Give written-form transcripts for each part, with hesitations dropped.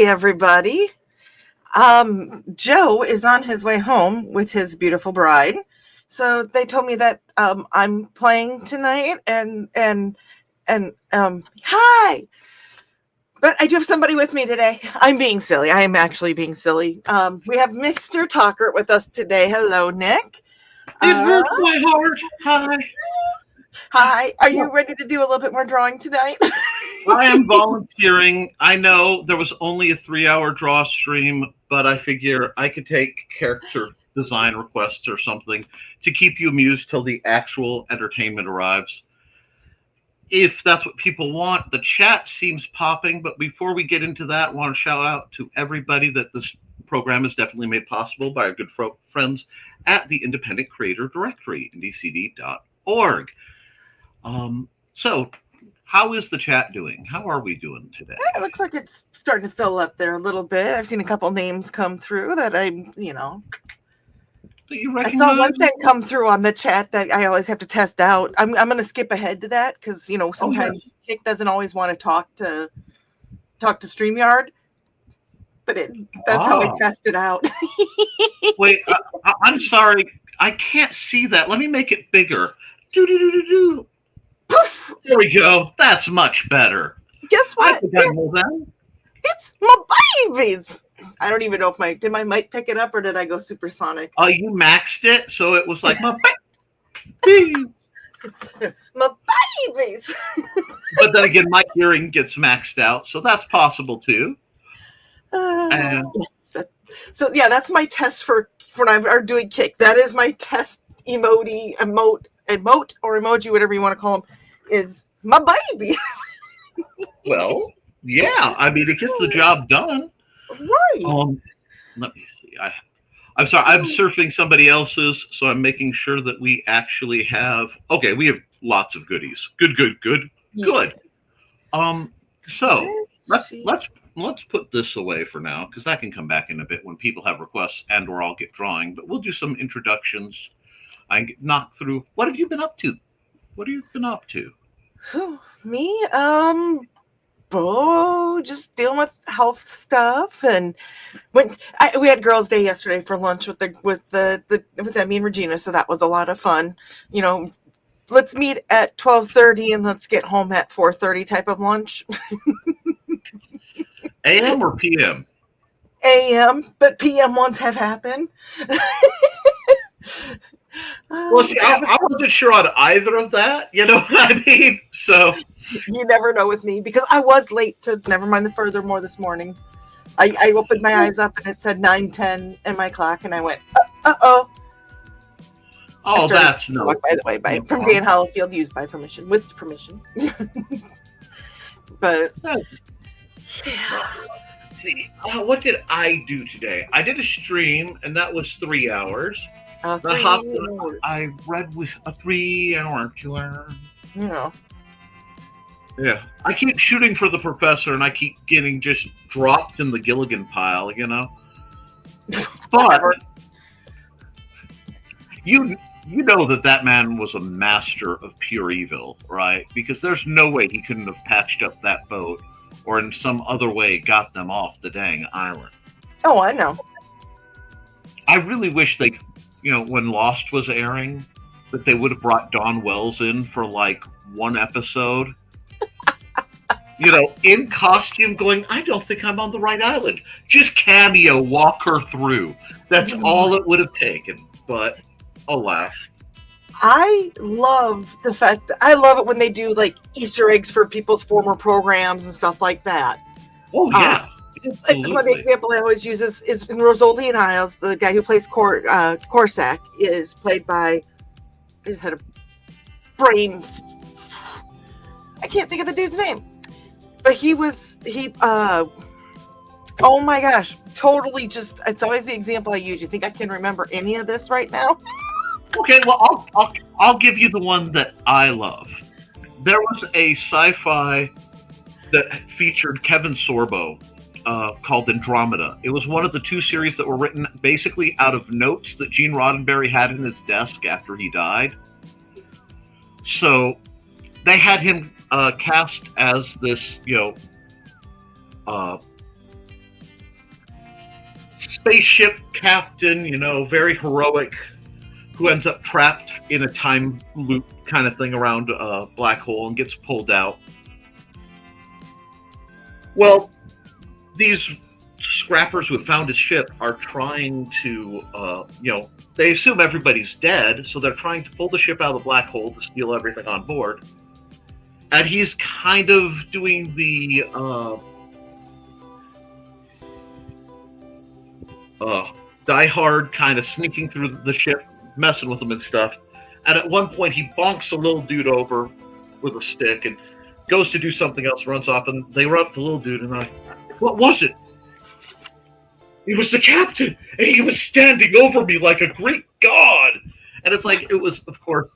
everybody. Joe is on his way home with his beautiful bride. So they told me that I'm playing tonight and hi. But I do have somebody with me today. I'm being silly. I am actually being silly. We have Mr. Talker with us today. Hello, Nick. It hurts my heart. Hi. Hi. Are you ready to do a little bit more drawing tonight? I am volunteering. I know there was only a 3-hour draw stream, but I figure I could take character design requests or something to keep you amused till the actual entertainment arrives. If that's what people want, the chat seems popping, but before we get into that, I want to shout out to everybody that this program is definitely made possible by our good friends at the Independent Creator Directory, IndieCD.org. So, how is the chat doing? How are we doing today? It looks like it's starting to fill up there a little bit. I've seen a couple names come through that I saw one thing come through on the chat that I always have to test out. I'm going to skip ahead to that because sometimes Kick doesn't always want to talk to StreamYard, but that's how I test it out. Wait, I'm sorry, I can't see that. Let me make it bigger. Do. Poof! There we go. That's much better. Guess what? It's my babies. I don't even know if did my mic pick it up or did I go supersonic? Oh, you maxed it, so it was like my babies. My babies. But then again, my hearing gets maxed out, so that's possible too. So yeah, that's my test for when I'm doing Kick. That is my test emote or emoji, whatever you want to call them, is my babies. Well, yeah. I mean, it gets the job done. Right. Let me see. I'm sorry. I'm surfing somebody else's, so I'm making sure that we actually have. Okay, we have lots of goodies. Good. Yeah. So let's put this away for now because that can come back in a bit when people have requests and/or I'll get drawing. But we'll do some introductions. I knock through. What have you been up to? Me? Just dealing with health stuff, and we had Girls' Day yesterday for lunch with Emmy and Regina, so that was a lot of fun. Let's meet at 12:30 and let's get home at 4:30 type of lunch. AM or PM? AM, but PM ones have happened. Well, see, I wasn't sure on either of that. You know what I mean? So you never know with me because I was late to. Never mind the furthermore this morning. I opened my eyes up and it said 9:10 in my clock, and I went, oh. Oh, that's no. By the way, from Dan Hollifield, used by permission, with permission. But yeah. See, what did I do today? I did a stream, and that was 3 hours. I read with a 3-hour killer. Yeah. Yeah. I keep shooting for the professor, and I keep getting just dropped in the Gilligan pile, But you know that man was a master of pure evil, right? Because there's no way he couldn't have patched up that boat or in some other way got them off the dang island. Oh, I know. I really wish they, when Lost was airing, that they would have brought Dawn Wells in for like one episode. In costume going, I don't think I'm on the right island. Just cameo, walk her through. That's all it would have taken. But alas. I love it when they do like Easter eggs for people's former programs and stuff like that. Oh yeah. One example I always use is in Rosolian Isles, the guy who plays Corsac is played by, I just had a brain. I can't think of the dude's name. But oh my gosh, totally it's always the example I use. You think I can remember any of this right now? Okay, well, I'll give you the one that I love. There was a sci-fi that featured Kevin Sorbo called Andromeda. It was one of the 2 series that were written basically out of notes that Gene Roddenberry had in his desk after he died. So they had him cast as this, spaceship captain, very heroic, who ends up trapped in a time loop kind of thing around a black hole and gets pulled out. Well, these scrappers who have found his ship are trying to, they assume everybody's dead, so they're trying to pull the ship out of the black hole to steal everything on board. And he's kind of doing the Die Hard, kind of sneaking through the ship, messing with them and stuff. And at one point, he bonks a little dude over with a stick and goes to do something else, runs off, and they run up to the little dude, and what was it? He was the captain, and he was standing over me like a Greek god. And it's like, it was, of course,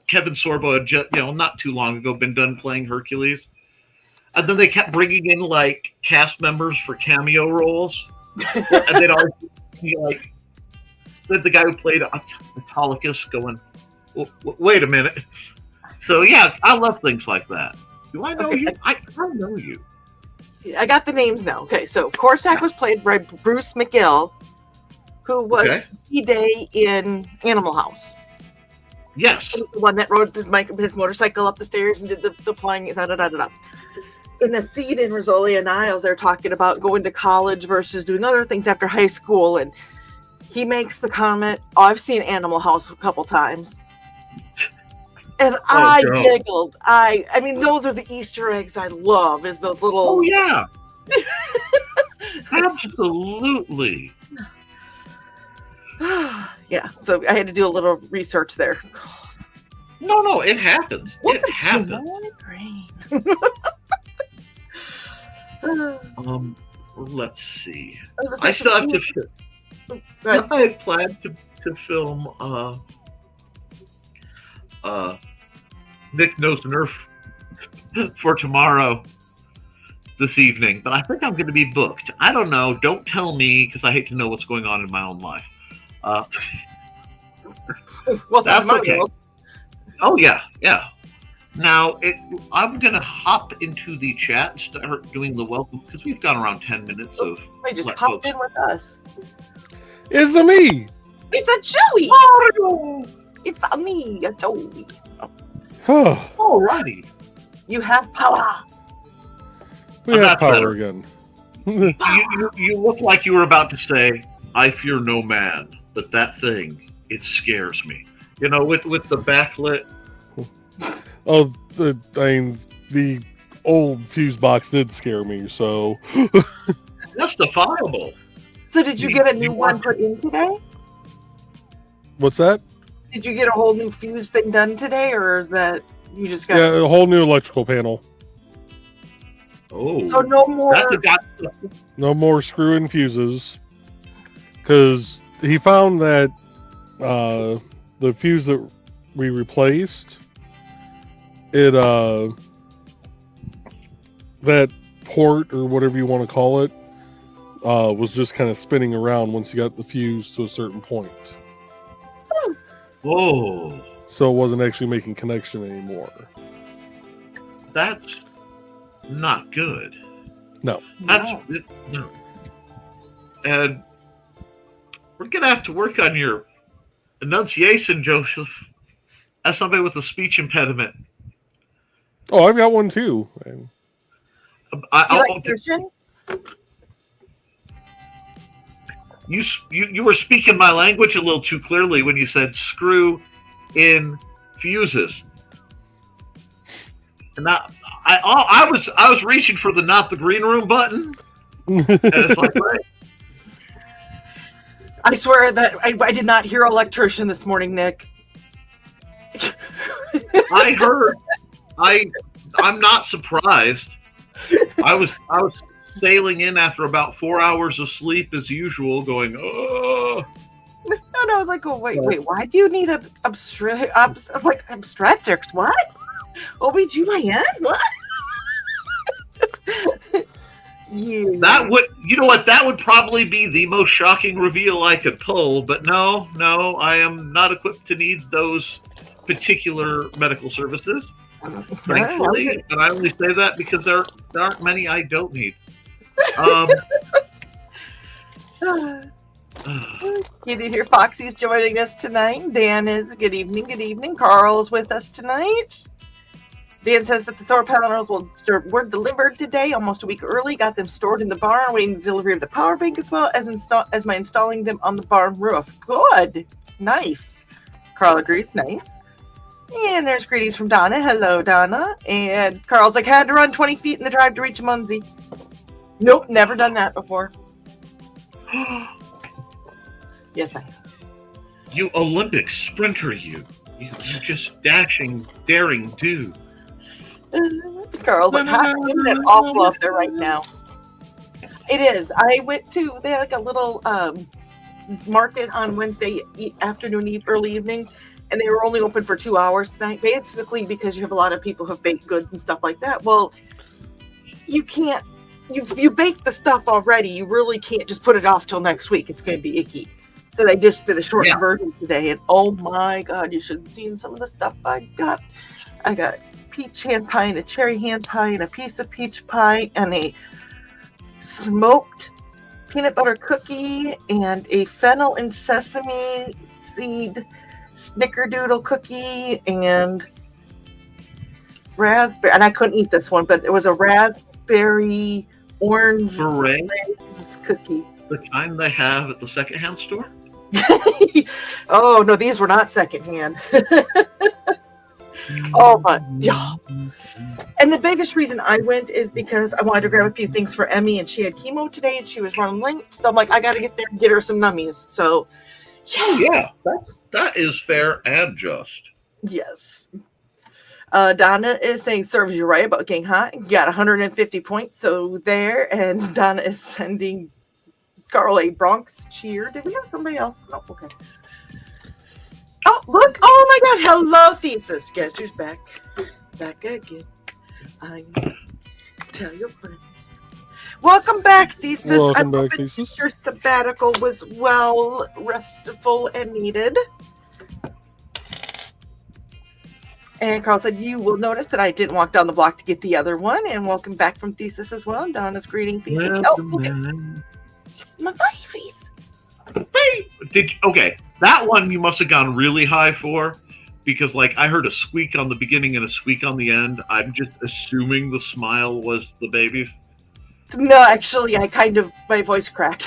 Kevin Sorbo had just, not too long ago been done playing Hercules. And then they kept bringing in, like, cast members for cameo roles. And they'd always be like, the guy who played Autolycus going, wait a minute. So, yeah, I love things like that. Do I know you? I know you. I got the names now. Okay, so Corsac was played by Bruce McGill, who was D-Day in Animal House. Yes. He was the one that rode his motorcycle up the stairs and did the flying, da-da-da-da-da. In the scene in Rizzoli and Niles, they're talking about going to college versus doing other things after high school, and he makes the comment, I've seen Animal House a couple times. And I giggled. I mean, those are the Easter eggs I love, is those little... Oh, yeah. Absolutely. Yeah, so I had to do a little research there. No, it happens. What it happens. Let's see. I still have to... I had planned to film Nick Knows Nerf for tomorrow this evening, but I think I'm going to be booked. I don't know. Don't tell me, because I hate to know what's going on in my own life. Well, that's okay. Oh, yeah. Now, I'm going to hop into the chat and start doing the welcome, because we've gone around 10 minutes of... Somebody just popped in with us. It's me! It's a Joey! Mario! It's a me, a Joey. Alrighty. You have power. We have power again. You look like you were about to say, I fear no man, but that thing, it scares me. With the backlit. Oh, the old fuse box did scare me, so... Justifiable. So did you get a new one put in today? What's that? Did you get a whole new fuse thing done today, or is that you just got... Yeah, a whole new electrical panel. Oh. So no more... No more screw-in fuses. Because he found that the fuse that we replaced, that port, or whatever you want to call it, was just kind of spinning around once you got the fuse to a certain point. Whoa. So it wasn't actually making connection anymore. That's not good. No. No. And we're going to have to work on your enunciation, Joseph, as somebody with a speech impediment. Oh, I've got one too. You were speaking my language a little too clearly when you said screw in fuses. And I was reaching for the not the green room button. And it's like, right. I swear that I did not hear electrician this morning, Nick. I heard. I'm not surprised. I was sailing in after about 4 hours of sleep as usual, going, oh. And I was like, oh, wait, why do you need obstetrics? What? OBGYN? What? Yeah. That would, that would probably be the most shocking reveal I could pull, but no, I am not equipped to need those particular medical services. Thankfully, and I only say that because there aren't many I don't need. You did hear Foxy's joining us tonight. Dan is good evening, good evening. Carl's with us tonight. Dan says that the solar panels were delivered today, almost a week early. Got them stored in the barn, waiting for delivery of the power bank as well as my installing them on the barn roof. Good, nice. Carl agrees, nice. And there's greetings from Donna. Hello, Donna. And Carl's like, had to run 20 feet in the drive to reach Munzie. Nope, never done that before. Yes, I have. You Olympic sprinter, you just dashing, daring dude. Carl's like, hot and awful out there right now. It is. I went to, they had like a little market on Wednesday afternoon, early evening, and they were only open for 2 hours tonight, basically because you have a lot of people who have baked goods and stuff like that. Well, you can't, you bake the stuff already. You really can't just put it off till next week. It's going to be icky. So they just did a short version today, and oh my God, you should have seen some of the stuff I got. I got peach hand pie and a cherry hand pie and a piece of peach pie and a smoked peanut butter cookie and a fennel and sesame seed snickerdoodle cookie and raspberry. And I couldn't eat this one, but it was a raspberry orange cookie. The kind they have at the secondhand store? Oh no, these were not secondhand. Oh my, yeah. And the biggest reason I went is because I wanted to grab a few things for Emmy, and she had chemo today, and she was running late. So I'm like, I got to get there and get her some nummies. So, yeah, that is fair and just. Yes. Donna is saying, serves you right about getting hot. You got 150 points, so there. And Donna is sending Carl a Bronx cheer. Did we have somebody else? No, okay. Oh, look. Oh, my God. Hello, Thesis. Guess who's back? Back again. I tell your friends. Welcome back, Thesis. Welcome back, Thesis. Your sabbatical was well restful and needed. And Carl said, you will notice that I didn't walk down the block to get the other one. And welcome back from Thesis as well. Donna's greeting Thesis. Okay. My face. Okay, that one you must have gone really high for, because like I heard a squeak on the beginning and a squeak on the end. I'm just assuming the smile was the baby's. No, actually, my voice cracked.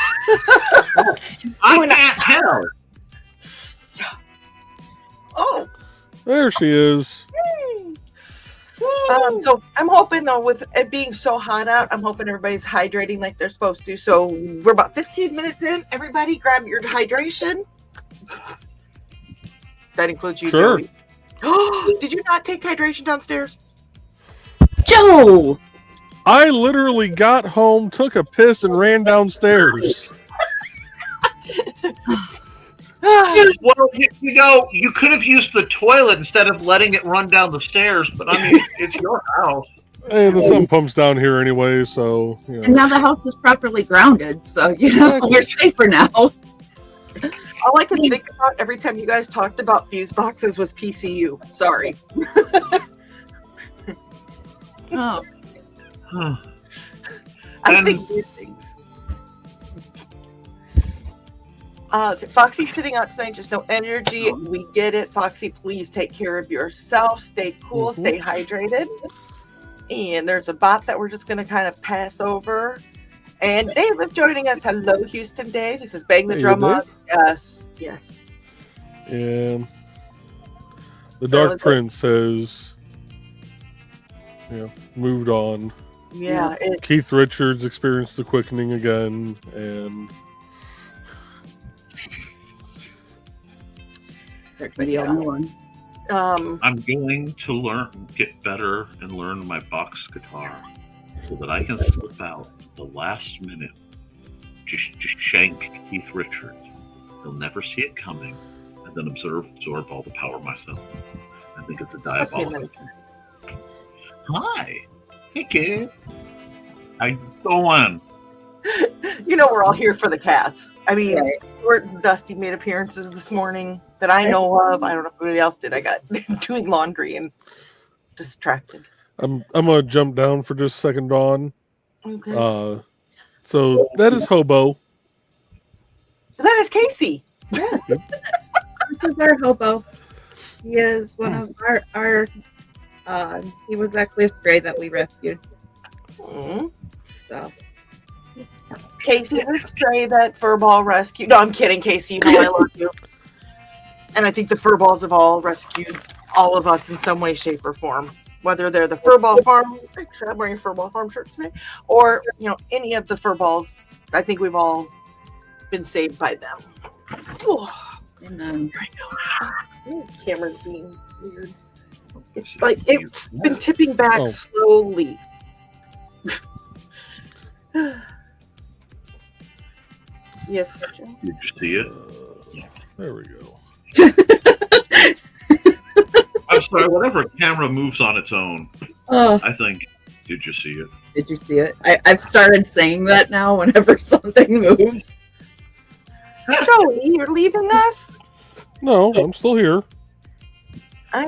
I can't tell. Yeah. Oh. There she is. So I'm hoping though, with it being so hot out, I'm hoping everybody's hydrating like they're supposed to. So we're about 15 minutes in. Everybody grab your hydration. That includes you, sure. Joey. Did you not take hydration downstairs? Joe! I literally got home, took a piss, and ran downstairs. Well, you could have used the toilet instead of letting it run down the stairs, but I mean, it's your house. Hey, the sun pumps down here anyway, so... You know. And now the house is properly grounded, so, we're safer now. All I can think about every time you guys talked about fuse boxes was PCU. Sorry. Oh. I think weird things. So Foxy's sitting out tonight, just no energy. We get it. Foxy, please take care of yourself. Stay cool, stay hydrated. And there's a bot that we're just going to kind of pass over. And Dave is joining us. Hello, Houston Dave. He says, bang the drum on. Yes, yes. And the Dark Prince has moved on. Yeah. Keith Richards experienced the quickening again, and Everybody on one. I'm going to get better and learn my box guitar so that I can slip out the last minute, just shank Keith Richards. He'll never see it coming, and then absorb all the power myself. I think it's a diabolical thing. Hi. Hey, kid. How you doing? We're all here for the cats. I mean, Stuart and Dusty made appearances this morning that I know of. I don't know if anybody else did. I got doing laundry and distracted. I'm gonna jump down for just a second, Dawn. Okay. So that is Hobo. That is Casey. Yeah. This is our hobo. He is one of our he was actually a stray that we rescued. Mm. So Casey's a stray that Furball rescued. No, I'm kidding, Casey. You know I love you. And I think the Furballs have all rescued all of us in some way, shape, or form. Whether they're the Furball Farm, actually I'm wearing a Furball Farm shirt today, or any of the Furballs. I think we've all been saved by them. and then Camera's being weird. It's been tipping back slowly. Yes, Joe. Did you see it? There we go. I'm sorry, whatever camera moves on its own, oh, I think. Did you see it? did you see it? I've started saying that now whenever something moves. Joey, you're leaving us? No, I'm still here.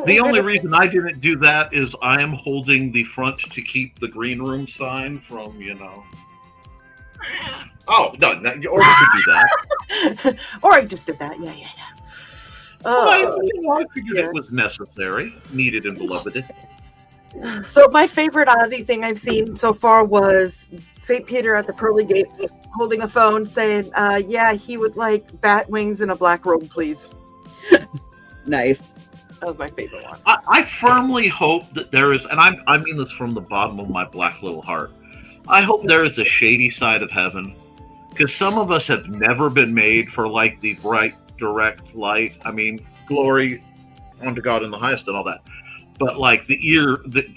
The only reason I didn't do that is I am holding the front to keep the green room sign from, Oh, no, or you could do that. Or I just did that. Yeah. I figured it was necessary, needed and beloved. So my favorite Ozzy thing I've seen so far was St. Peter at the pearly gates holding a phone saying, yeah, he would like bat wings and a black robe, please. Nice. That was my favorite one. I firmly hope that there is, and I mean this from the bottom of my black little heart, I hope there is a shady side of heaven, because some of us have never been made for like the bright, direct light. I mean, glory unto God in the highest and all that. But like the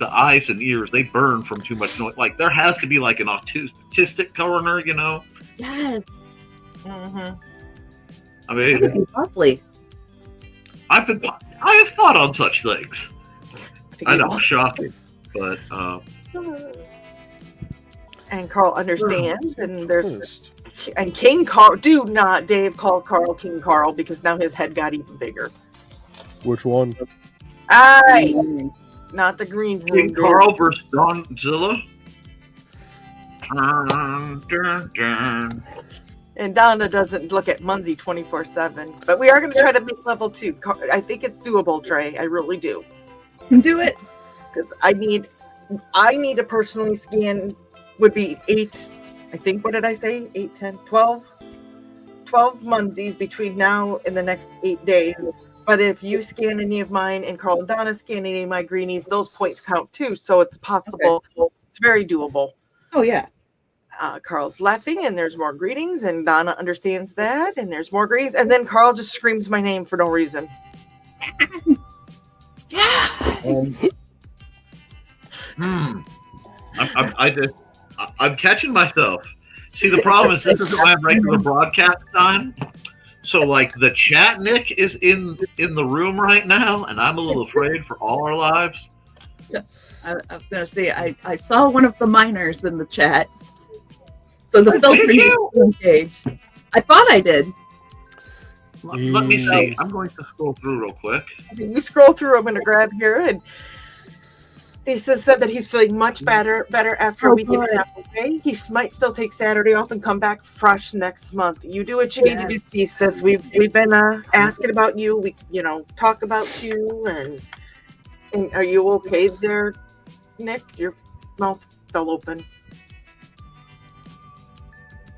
eyes and ears, they burn from too much noise. Like there has to be like an autistic corner, Yes. Mm-hmm. I mean, That would be lovely. I have thought on such things. I know, shocking, but and Carl understands, and there's Honest. and King Carl. Do not, Dave, call Carl King Carl because now his head got even bigger. Which one? Aye, not the green room. King Carl versus Donzilla. Dun, dun, dun. And Donna doesn't look at Munzie 24/7, but we are going to try to make level 2. I think it's doable, Trey. I really do, Can do it. because I need to personally scan. Would be 8. I think. What did I say? 8, 10, 12. 12 Munzies between now and the next 8 days. But if you scan any of mine and Carl and Donna scan any of my greenies, those points count too. So it's possible. Okay. It's very doable. Oh yeah. Carl's laughing, and there's more greetings, and Donna understands that, and there's more greetings, and then Carl just screams my name for no reason. I'm catching myself. See, the problem is this is my regular broadcast time. So, like, the chat Nick is in the room right now, and I'm a little afraid for all our lives. I was gonna say I saw one of the minors in the chat. So the filter needs to engage. I thought I did. Let me see. I'm going to scroll through real quick. You scroll through, I'm going to grab here, and Lisa said that he's feeling much better after a week and a half away. He might still take Saturday off and come back fresh next month. You do what you need to do, Lisa. We've been asking about you. We talk about you, and are you okay there, Nick? Your mouth fell open.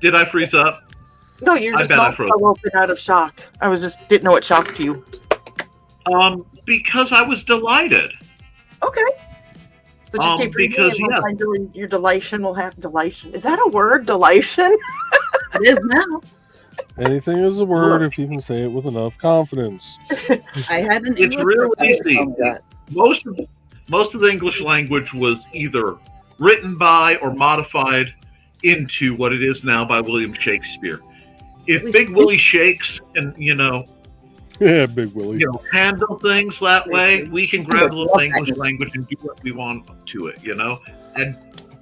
Did I freeze up? No, you're just mouth fell open out of shock. I didn't know what shocked you. Because I was delighted. Okay. So just keep reading, because your delation will have delation. Is that a word? Delation? It is now. Anything is a word if you can say it with enough confidence. I had an It's English real professor easy. tell me that. Most of the English language was either written by or modified into what it is now by William Shakespeare. If Big Willie Shakes and Yeah, Big Willie. handle things that way, we can grab a little English language and do what we want to it, And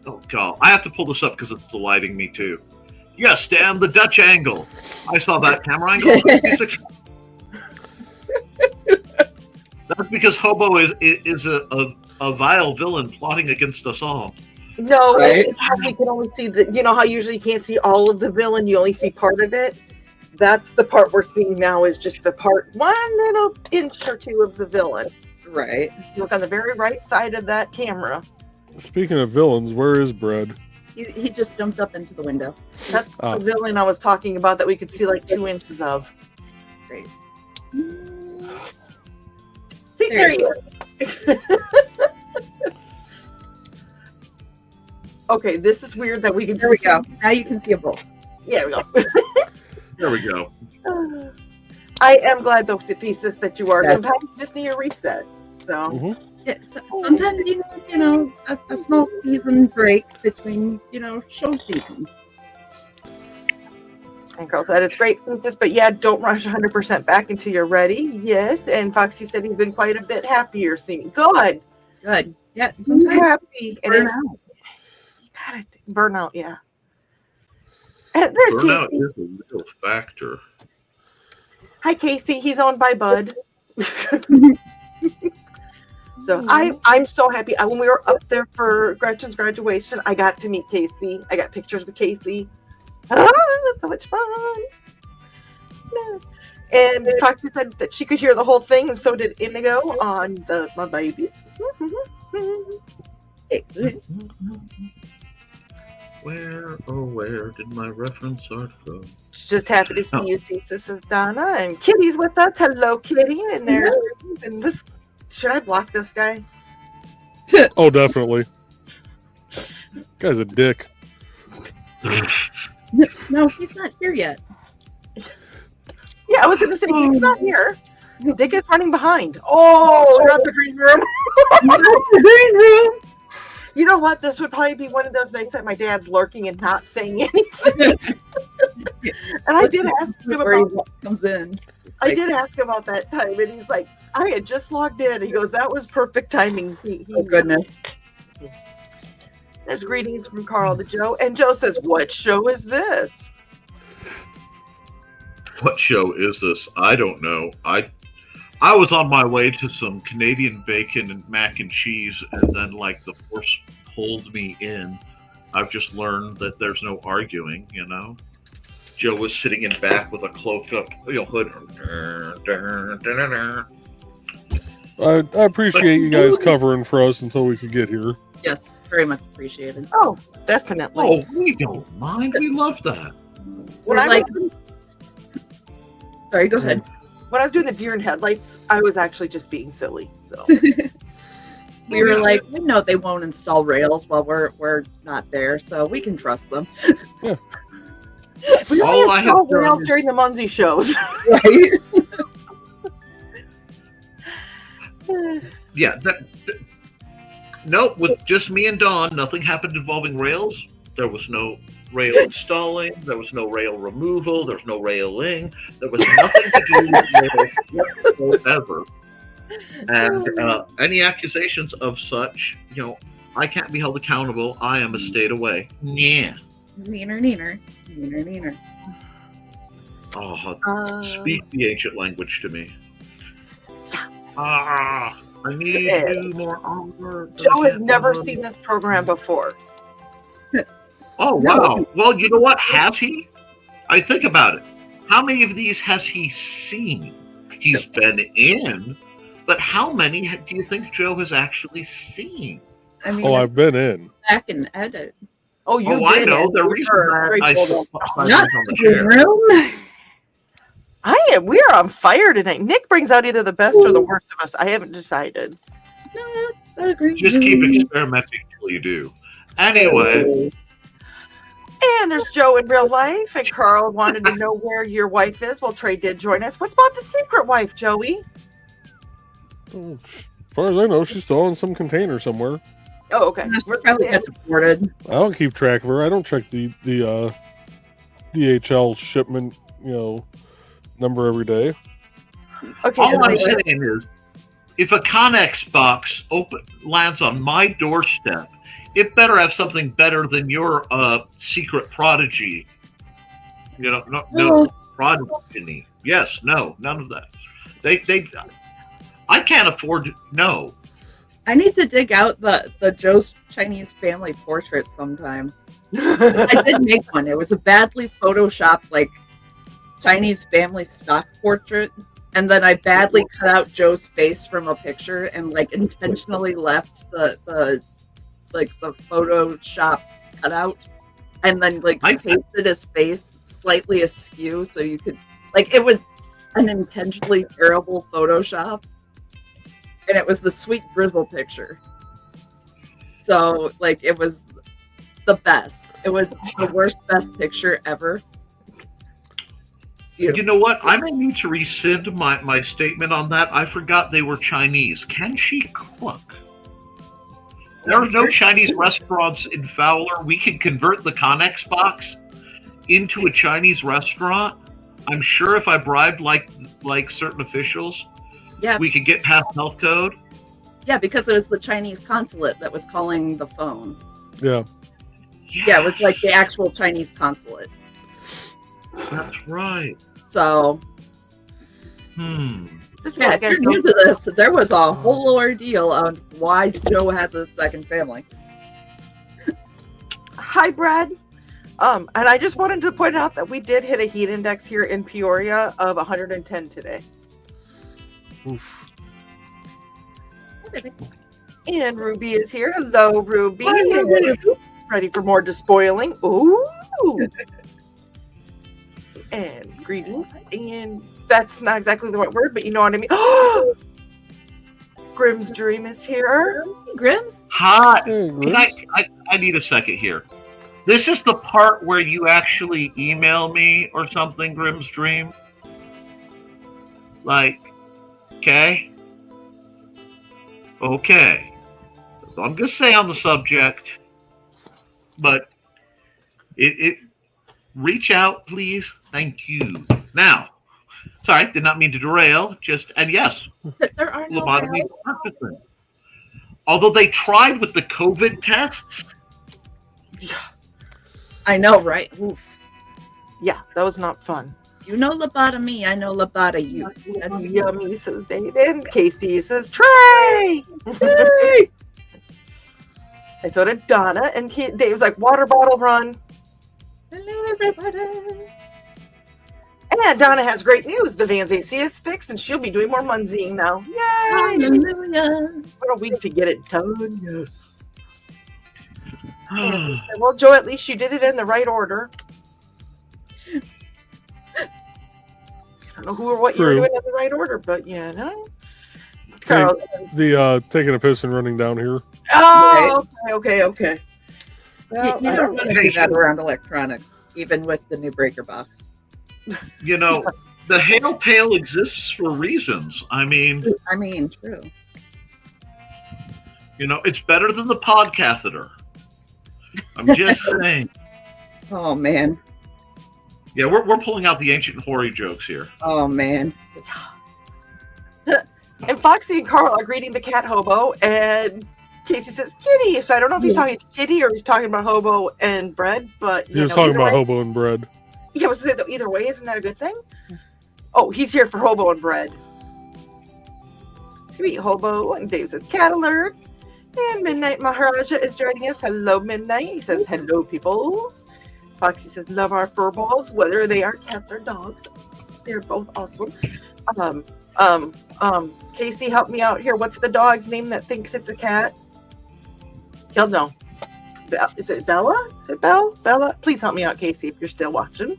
oh god, I have to pull this up because it's delighting me too. Yes, Dan, the Dutch angle. I saw that camera angle. That's because Hobo is a vile villain plotting against us all. No, right? We can only see how usually you can't see all of the villain, you only see part of it. That's the part we're seeing now is just the part 1 little inch or 2 of the villain. Right. Look on the very right side of that camera. Speaking of villains, where is Bread? He just jumped up into the window. That's the villain I was talking about that we could see like 2 inches of. Great. See, there you go. Okay, this is weird that we can There we go. Now you can see a bowl. Yeah, we go. There we go. I am glad, though, Thesis, that you are. Yes. Sometimes you just need a reset. So, Mhm. Yeah, sometimes you know a small season break between show seasons. and Carl said it's great, Thesis, but yeah, don't rush 100% back until you're ready. Yes, and Foxy said he's been quite a bit happier seeing. Good. Good. Yeah. I'm Sometimes happy. And burn it's out. God, burnout, yeah. And there's Burnout Casey. is a real factor. Hi, Casey. He's owned by Bud. So I'm so happy. When we were up there for Gretchen's graduation, I got to meet Casey. I got pictures with Casey. So much fun. And Foxy said that she could hear the whole thing, and so did Indigo on my babies. Where, oh where did my reference art go? She's just happy to see you, Thesis, says Donna. And Kitty's with us. Hello, Kitty. And there's and this. Should I block this guy? Oh, definitely. Guy's a dick. No, he's not here yet. Yeah, I was going to say Dick's not here. Dick is running behind. Oh, not the green room. The green room. You know what? This would probably be one of those nights that my dad's lurking and not saying anything. And I did ask him Where about. he comes in. I did ask him about that time, and he's like, "I had just logged in." He goes, "That was perfect timing." Oh goodness. There's greetings from Carl to Joe, and Joe says, "What show is this?" What show is this? I don't know. I was on my way to some Canadian bacon and mac and cheese, and then like the force pulled me in. I've just learned that there's no arguing, Joe was sitting in back with a cloaked up hood. I appreciate you guys covering for us until we could get here. Yes, very much appreciated. Oh, definitely. Oh, we don't mind. We love that. When We're I like, was- sorry, go ahead. when I was doing the deer and headlights, I was actually just being silly. So We were like, we know they won't install rails while we're not there, so we can trust them. we All only I install have done rails is- during the Munzie shows. Right? Yeah. Nope, with just me and Dawn, nothing happened involving rails. There was no rail installing. There was no rail removal. There was no railing. There was nothing to do with rails whatsoever. And any accusations of such, I can't be held accountable. I am a state away. Yeah. Neener. Oh, speak the ancient language to me. I need to do more armor. Joe has never seen this program before. Oh, wow. Well, you know what? Has he? I think about it. How many of these has he seen? He's been in, but how many do you think Joe has actually seen? I mean, Oh, I've been in. back and edit. Oh, you've I been know. in. The reason Very I cold. on Not the the chair. room. We are on fire tonight. Nick brings out either the best or the worst of us. I haven't decided. No, I agree. Just keep experimenting until you do. Anyway, And there's Joe in real life, and Carl wanted to know where your wife is. Well, Trey did join us. What's about the secret wife, Joey? As far as I know, she's still in some container somewhere. Oh, okay. She probably got deported. I don't keep track of her. I don't check the DHL shipment, number every day. Okay. all so I'm they- saying is, if a Connex box lands on my doorstep, it better have something better than your secret prodigy. No prodigy. Yes, no, none of that. They I can't afford to. No. I need to dig out the Joe's Chinese family portrait sometime. I did make one. It was a badly photoshopped, Chinese family stock portrait, and then I badly cut out Joe's face from a picture and like intentionally left the Photoshop cutout, and then like pasted his face slightly askew so you could like it was an intentionally terrible Photoshop, and it was the sweet grizzle picture. So like it was the best. It was the worst best picture ever. You know what? I may need to rescind my statement on that. I forgot they were Chinese. Can she cook? There are no Chinese restaurants in Fowler. We can convert the Connex box into a Chinese restaurant. I'm sure if I bribed like certain officials, we could get past health code. Yeah, because it was the Chinese consulate that was calling the phone. Yeah. Yes. Yeah, it was like the actual Chinese consulate. That's right. So, Just yeah, if you're new to this, there was a whole ordeal on why Joe has a second family. Hi, Brad. And I just wanted to point out that we did hit a heat index here in Peoria of 110 today. Oof. And Ruby is here. Hello, Ruby. Hi, Ruby. Ready for more despoiling. Ooh. And greetings. And that's not exactly the right word, but you know what I mean. Grimm's Dream is here. Grimm's? Hi. Hey, Can I need a second here. This is the part where you actually email me or something, Grimm's Dream. Like, okay. So I'm gonna say on the subject, but it reach out, please. Thank you. Now, sorry, did not mean to derail. And yes, There are no lobotomy. Although they tried with the COVID tests. I know, right? Oof. Yeah, that was not fun. You know lobotomy, I know lobotomy you. That's Yummy, says David. Casey says Trey. And so did Donna. And Dave's like, water bottle run. Hello, everybody. And Donna has great news. The Vans AC is fixed, and she'll be doing more munzing now. Yay! Hallelujah. What a week to get it done. Yes. And well, Joe, at least you did it in the right order. I don't know who or what you were doing in the right order, but yeah, no. Carl, The taking a piss and running down here. oh, okay. Well, You don't want to do that around electronics, even with the new breaker box. You know, the hail pail exists for reasons. I mean, True. You know, it's better than the pod catheter. I'm just saying. Oh, man. Yeah, we're pulling out the ancient hoary jokes here. Oh, man. And Foxy and Carl are greeting the cat hobo, and Casey says kitty. So I don't know if he's talking to kitty or he's talking about hobo and bread, but He was talking about hobo and bread. Yeah, was it either way? Isn't that a good thing? Oh, he's here for hobo and bread. Sweet hobo, and Dave says cat alert. And Midnight Maharaja is joining us. Hello, Midnight. He says hello, peoples. Foxy says love our fur balls, whether they are cats or dogs. They're both awesome. Casey, help me out here. What's the dog's name that thinks it's a cat? He'll know. Is it Bella? Is it Bella? Please help me out, Casey, if you're still watching.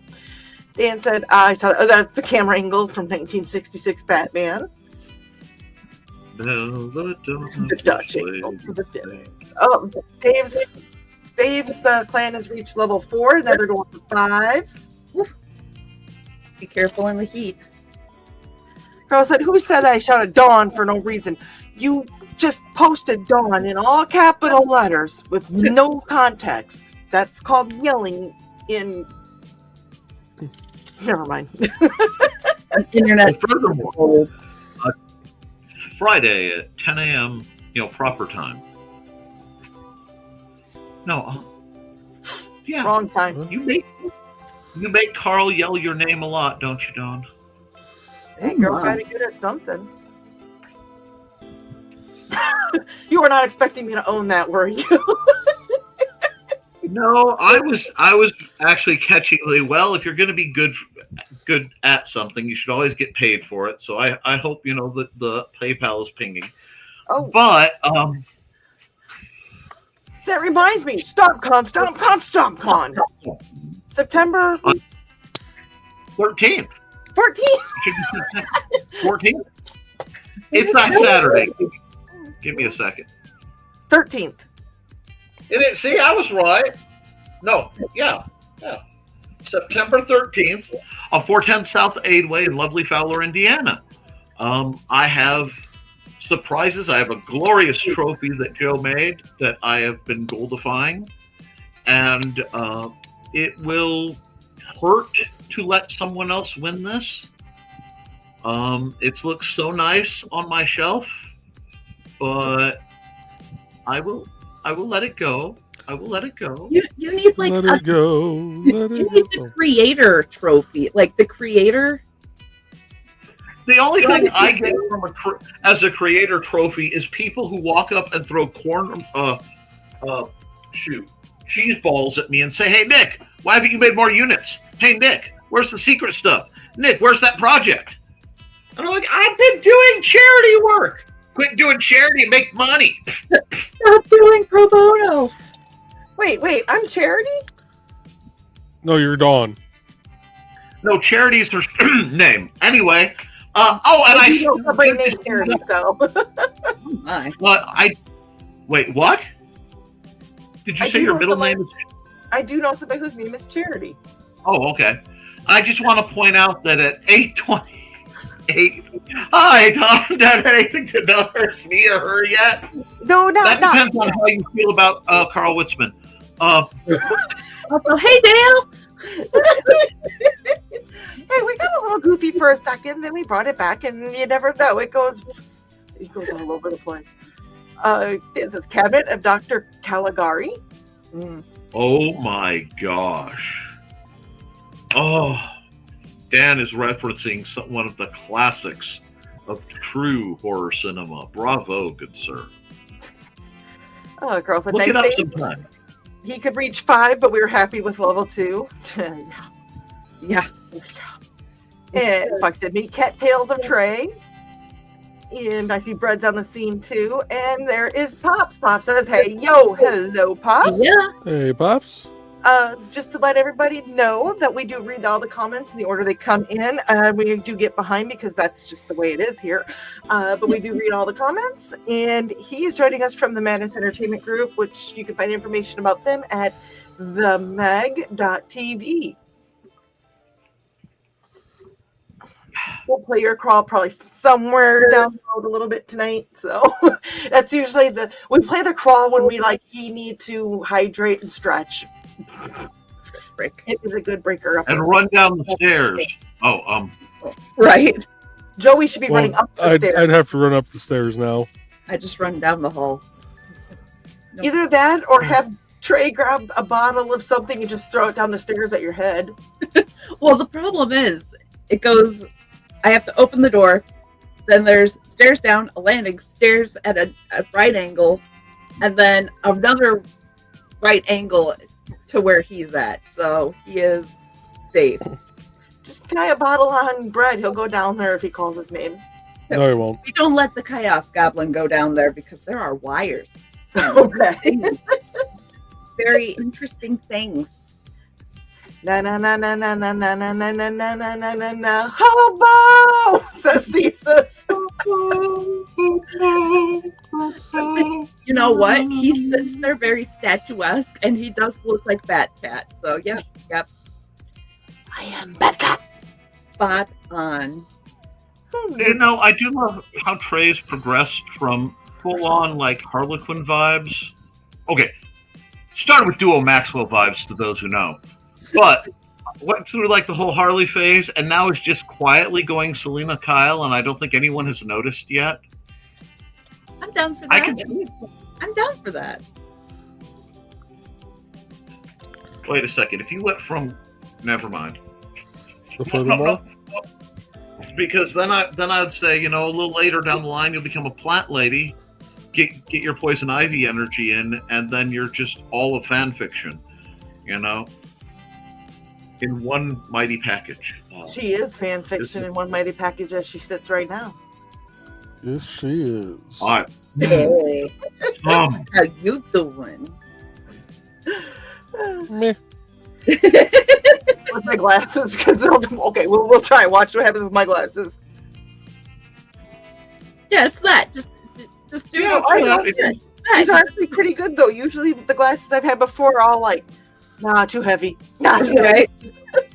Dan said, I saw that's the camera angle from 1966 Batman. The Dutch angle for the Finns. Oh, Dave's clan has reached level 4. Now they're going to 5. Be careful in the heat. Carl said, who said I shouted Dawn for no reason? You just posted Dawn in all capital letters with no context. That's called yelling in... Never mind. Internet. Furthermore, Friday at 10 a.m., proper time. No. Yeah. Wrong time. You make Carl yell your name a lot, don't you, Dawn? Hey, girl, kind of good at something. You were not expecting me to own that, were you? No, I was actually catching well. If you're going to be good at something, you should always get paid for it. So I hope that the PayPal is pinging. Oh, But that reminds me. StompCon. September 13th. 14th. 14th. It's not Saturday. Give me a second. 13th. See, I was right. No, yeah. September 13th on 410 South Aidway in lovely Fowler, Indiana. I have surprises. I have a glorious trophy that Joe made that I have been goldifying, and it will hurt to let someone else win this. It looks so nice on my shelf, but I will let it go. I will let it go. You need like Let it go. Let you it need go. the creator trophy, like the creator. The only thing I get from as a creator trophy is people who walk up and throw cheese balls at me and say, "Hey Nick, why haven't you made more units? Hey Nick, where's the secret stuff? Nick, where's that project?" And I'm like, "I've been doing charity work. Quit doing charity and make money." Stop doing pro bono. Wait, I'm Charity? No, you're Dawn. No, charity is her name. Anyway, and I know somebody named Charity, so. Oh my. Wait, what? Did you say your middle name is? I do know somebody whose name is Charity. Oh, okay. I just want to point out that at 8:28, I don't have anything to know if it's me or her yet. No, That depends on how you feel about Carl Witzman. Also, hey Dale. Hey, we got a little goofy for a second, then we brought it back, and you never know. It goes all over the place. This is Cabinet of Dr. Caligari. Oh my gosh. Oh, Dan is referencing one of the classics of true horror cinema. Bravo, good sir. Oh, girls, Look it up sometime. He could reach 5, but we were happy with level 2. Yeah. And Fox did meet Cattails of Trey. And I see Bread's on the scene too. And there is Pops. Pops says, "Hey, hello, Pops." Yeah. Hey, Pops. Just to let everybody know that we do read all the comments in the order they come in. We do get behind because that's just the way it is here. But we do read all the comments. And he is joining us from the Madness Entertainment Group, which you can find information about them at themag.tv. We'll play your crawl probably somewhere down the road a little bit tonight. So that's usually we play the crawl when we you need to hydrate and stretch. It is a good breaker up and run down the stairs. Right. Joey should be running up the stairs. I'd have to run up the stairs now. I just run down the hall. Either that or have Trey grab a bottle of something and just throw it down the stairs at your head. Well, the problem is, I have to open the door, then there's stairs down, a landing, stairs at a right angle, and then another right angle to where he's at. So he is safe. Just tie a bottle on Bread. He'll go down there if he calls his name. No, he won't. We don't let the Chaos Goblin go down there because there are wires. Okay. Very interesting things. Na na na na na na na na na na na na na na na hobo, says Thesis. You know what? He sits there very statuesque, and he does look like Bat Cat. So yep. I am Bat Cat. Spot on. I do love how Trey's progressed from full-on Harlequin vibes. Okay, started with Duo Maxwell vibes to those who know. But went through the whole Harley phase, and now is just quietly going Selena Kyle, and I don't think anyone has noticed yet. I'm down for that. I'm down for that. Wait a second. If you went from, never mind. No. Because then I'd say, a little later down the line, you'll become a plant lady, get your poison ivy energy in, and then you're just all of fan fiction, in one mighty package. She is fan fiction in one mighty package as she sits right now. Yes, she is. Hey, how you doing? Meh. With my glasses, because okay, we'll try and watch what happens with my glasses. Yeah, it's that. Just do it. These are actually pretty good though. Usually the glasses I've had before are all like, nah, too heavy. Nah, too heavy. Right?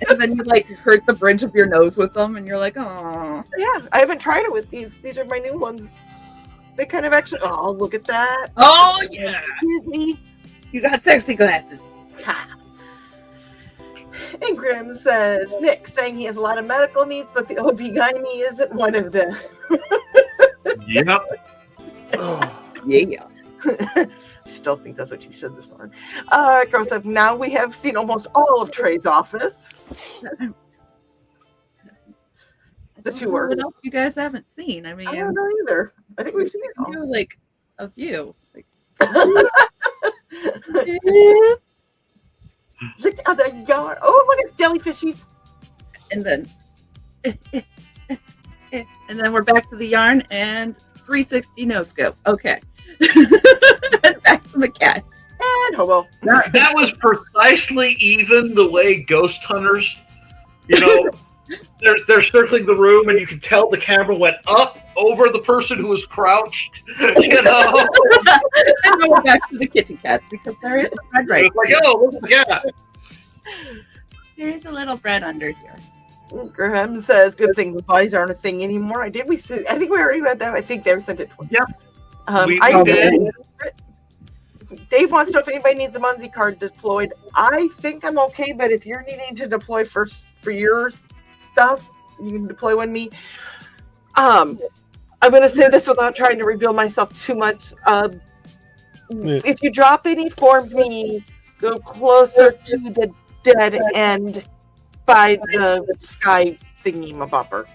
And then you like hurt the bridge of your nose with them, and you're like, oh. Yeah, I haven't tried it with these. These are my new ones. They kind of actually. Oh, look at that. Oh yeah. Disney. You got sexy glasses. Ha. And Grim says, Nick saying he has a lot of medical needs, but the OB-GYN isn't one of them. Yep. Yeah. Still think that's what you said this morning. Girl said, now we have seen almost all of Trey's office. The tour. What else you guys haven't seen? I mean, I don't know either. I think we've seen it all. Like a few. Like, look at the yard. Oh, look at jellyfishies. and then we're back to the yarn and 360 no scope. Okay. And back to the cats. And hobo. That was precisely even the way ghost hunters, they're circling the room and you can tell the camera went up over the person who was crouched, And now we're back to the kitty cats because there is a bread right It's like, oh, look at the cat. There is a little bread under here. Graham says, good thing the bodies aren't a thing anymore. I think we already read that. I think they sent it twice. Yep. We I did. did. Dave wants to know if anybody needs a Munzie card deployed. I think I'm okay, but if you're needing to deploy for your stuff, you can deploy one me. I'm going to say this without trying to reveal myself too much. If you drop any for me, go closer to the dead end by the sky thingy-mabobber.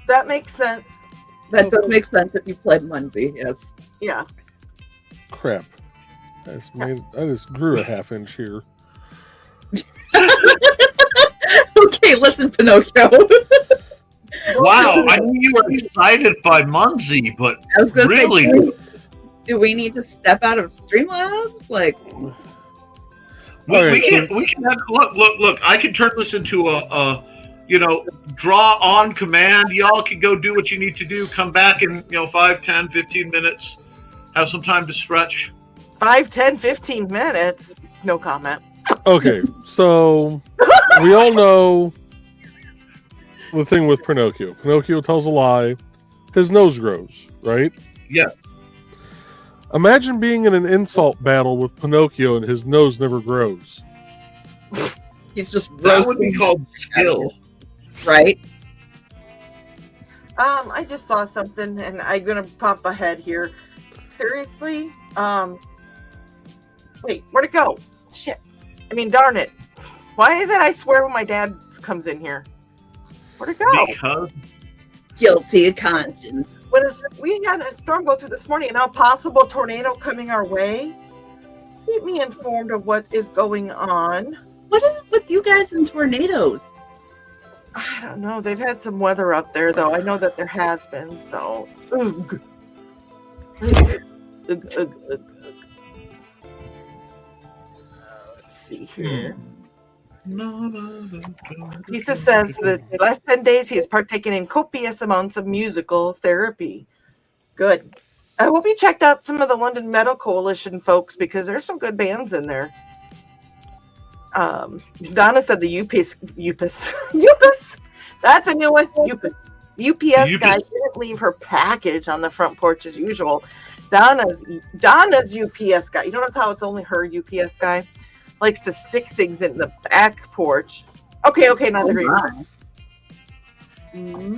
That makes sense. That does make sense if you played Munzie, yes. Yeah. Crap. I just grew a half inch here. Okay, listen, Pinocchio. Wow, I knew you were excited by Munzie, but I was going to really, say, do we need to step out of Streamlabs? Like, we can have, look. I can turn this into a draw on command. Y'all can go do what you need to do. Come back in 5, 10, 15 minutes. Have some time to stretch. 5, 10, 15 minutes. No comment. Okay, so we all know the thing with Pinocchio. Pinocchio tells a lie. His nose grows, right? Yeah. Imagine being in an insult battle with Pinocchio and his nose never grows. he's just That would be roasting, called skill. right? I just saw something and I'm gonna pop ahead here. Seriously? Wait, where'd it go? Shit. I mean, darn it. Why is it I swear when my dad comes in here? Where'd it go? Because Guilty of conscience. We had a storm go through this morning and now a possible tornado coming our way. Keep me informed of what is going on. What is it with you guys and tornadoes? I don't know. They've had some weather up there, though. I know that there has been, so. Ugh. Ugh. Let's see here. Lisa says that the last 10 days he has partaken in copious amounts of musical therapy. Good. I hope you checked out some of the London Metal Coalition folks because there's some good bands in there. Donna said the UPS. That's a new one. UPS guy didn't leave her package on the front porch as usual. Donna's UPS guy. You notice how it's only her UPS guy? Likes to stick things in the back porch. Okay, now the green.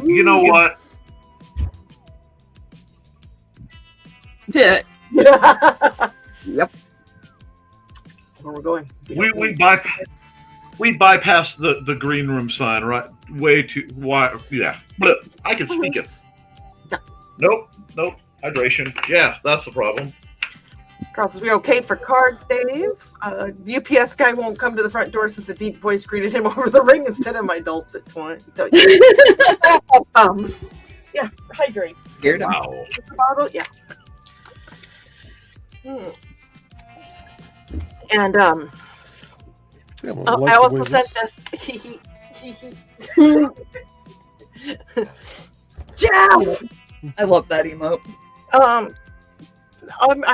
you know what? Yeah. Yep. Where we're going? We bypassed the green room sign, right? Way too wide. Yeah, but I can speak it. Yeah. Nope. Hydration. Yeah, that's the problem. Carl says, we okay for cards, Dave? The UPS guy won't come to the front door since a deep voice greeted him over the ring instead of my dulcet tone. Yeah, hydrate. Wow. Is the bottle? Yeah. And Yeah, well, I also sent this. Jeff! I love that emote. I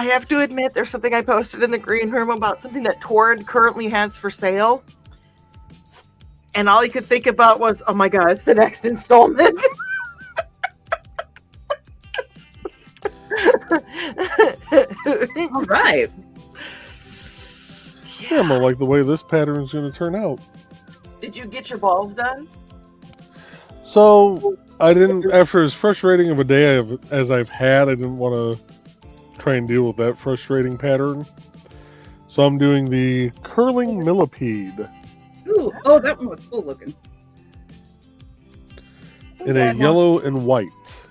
have to admit, there's something I posted in the green room about something that Torrid currently has for sale. And all he could think about was, oh my god, it's the next installment. All right. Yeah, I like the way this pattern's going to turn out. Did you get your balls done? So, I didn't, after as frustrating of a day as I've had, I didn't want to try and deal with that frustrating pattern. So I'm doing the curling millipede. Ooh, oh, that one was cool looking. In a yellow and white.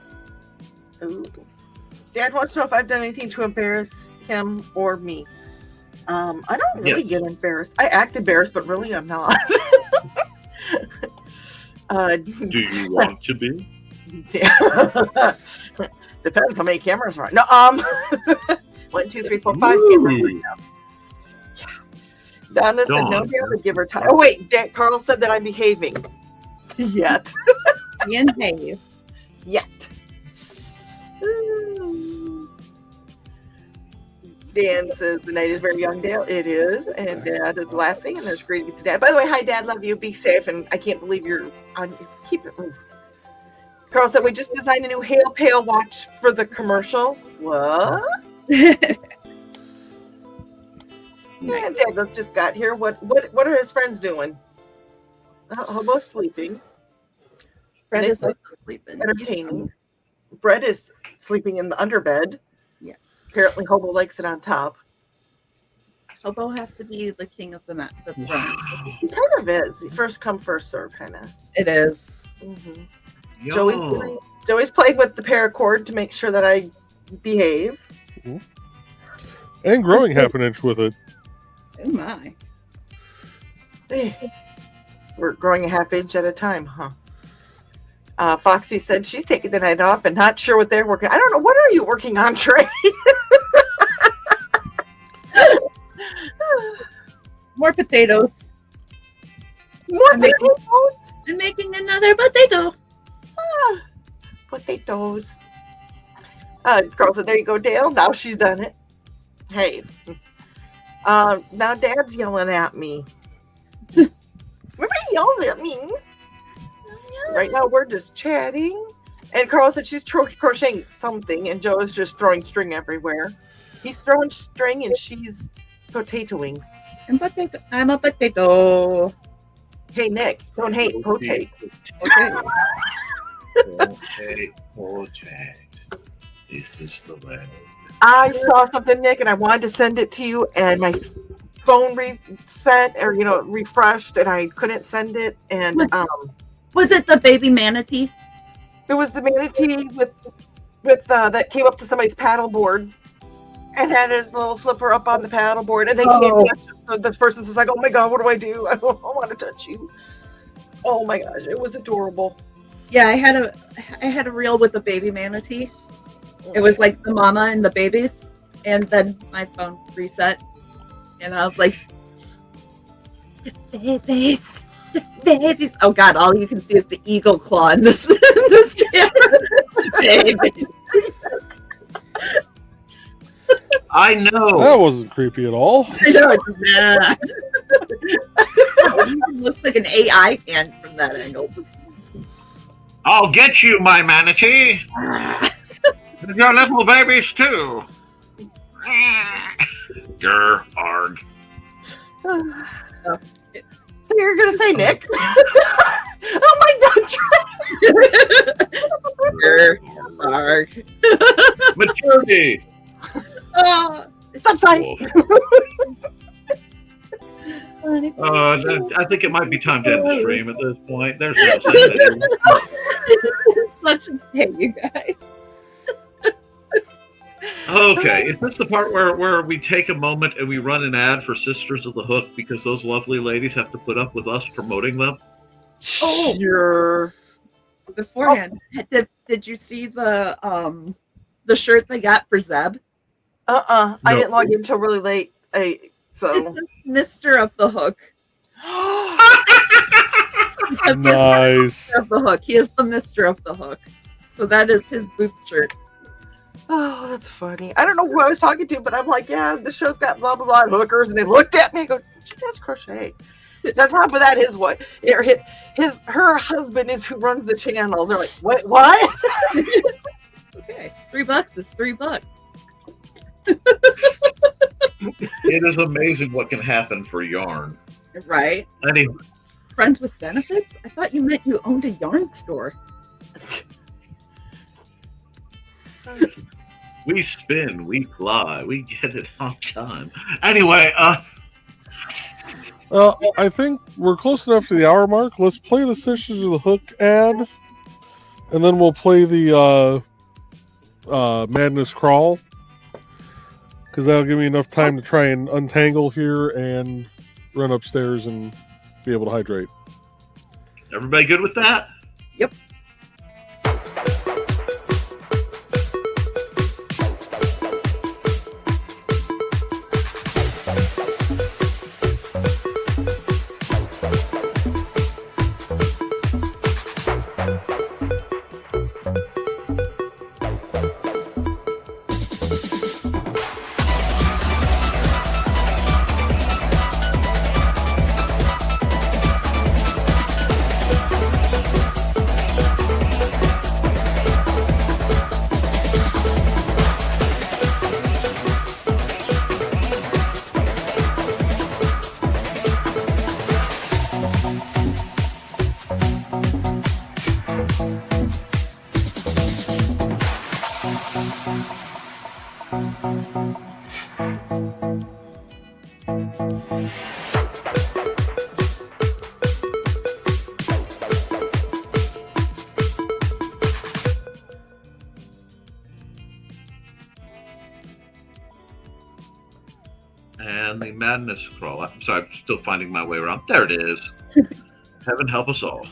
Ooh. Dad wants to know if I've done anything to embarrass him or me. I don't really get embarrassed. I act embarrassed, but really I'm not. Do you want to be? Yeah. Depends how many cameras are on. No, 1, 2, 3, 4, 5 cameras right now. Yeah. Donna said no, Dad would give her time. Oh wait, Carl said that I'm behaving. Yet. And Dave. Yet. Dan says the night is very young, Dale. It is, and Dad is laughing, and there's greetings to Dad. By the way, hi Dad, love you. Be safe, and I can't believe you're on. Keep it moving. Carl said we just designed a new Hail Pale watch for the commercial. What? And Dad just got here. What are his friends doing? Hobo's sleeping. Brett is also sleeping. Entertaining. Brett is sleeping in the underbed. Yeah. Apparently, Hobo likes it on top. Hobo has to be the king of the throne. He kind of is. First come, first serve, kind of. It is. Mm-hmm. Joey's playing with the paracord to make sure that I behave. Mm-hmm. And growing half an inch with it. Oh my. We're growing a half inch at a time, huh? Foxy said she's taking the night off and not sure what they're working. I don't know. What are you working on, Trey? More potatoes. More potatoes? I'm making another potato. Potatoes. Girl said, there you go, Dale. Now she's done it. Hey. Now Dad's yelling at me. Everybody yells at me. Right now we're just chatting. And Carl said she's crocheting something, and Joe is just throwing string everywhere. He's throwing string and she's potatoing. I'm a potato. Hey Nick, don't hate, potate. Okay. Potate. This is the way. I saw something, Nick, and I wanted to send it to you, and my phone reset or refreshed, and I couldn't send it. And was it the baby manatee? It was the manatee with that came up to somebody's paddleboard and had his little flipper up on the paddleboard, and they can't touch it. So the person's just like, "Oh my god, what do I do? I don't want to touch you." Oh my gosh, it was adorable. Yeah, I had a reel with the baby manatee. It was like the mama and the babies, and then my phone reset, and I was like, the babies. Oh god, all you can see is the eagle claw in this camera. Babies. I know. That wasn't creepy at all. I know. Yeah. It looks like an AI hand from that angle. I'll get you, my manatee. Your little babies too. Grr, arg. So you're gonna say Nick? Oh my god! Grr, arg. Maturity. Stop sign. I think it might be time to end the stream at this point. There's no sense. Let's pay you guys. Okay, is this the part where we take a moment and we run an ad for Sisters of the Hook because those lovely ladies have to put up with us promoting them? Oh. Sure. Beforehand, did you see the shirt they got for Zeb? I No. didn't log in until really late. So It's Mr. of the Hook. Because Nice. Mr. of the Hook. He is the Mr. of the Hook. So that is his booth shirt. oh, that's funny. I don't know who I was talking to, but I'm like, yeah, the show's got blah blah blah hookers, and they looked at me and go, she does crochet. On top of that, her husband is who runs the channel. They're like, what? Okay, $3 is $3. It is amazing what can happen for yarn. Right? Anyway, Friends with benefits? I thought you meant you owned a yarn store. we spin, we fly, we get it on time. Anyway, I think we're close enough to the hour mark. Let's play the Sisters of the Hook ad, and then we'll play the Madness Crawl, because that'll give me enough time to try and untangle here and run upstairs and be able to hydrate. everybody good with that? Yep. And the Madness Crawl. I'm sorry, I'm still finding my way around. There it is. Heaven help us all.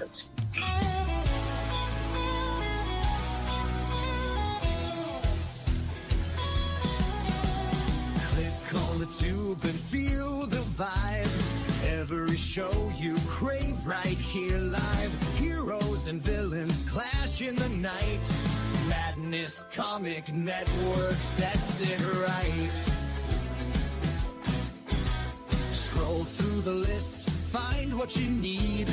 Click on the tube and feel the vibe. Every show you crave right here live. Heroes and villains clash in the night. Madness Comic Network sets it right. Scroll through the list, find what you need.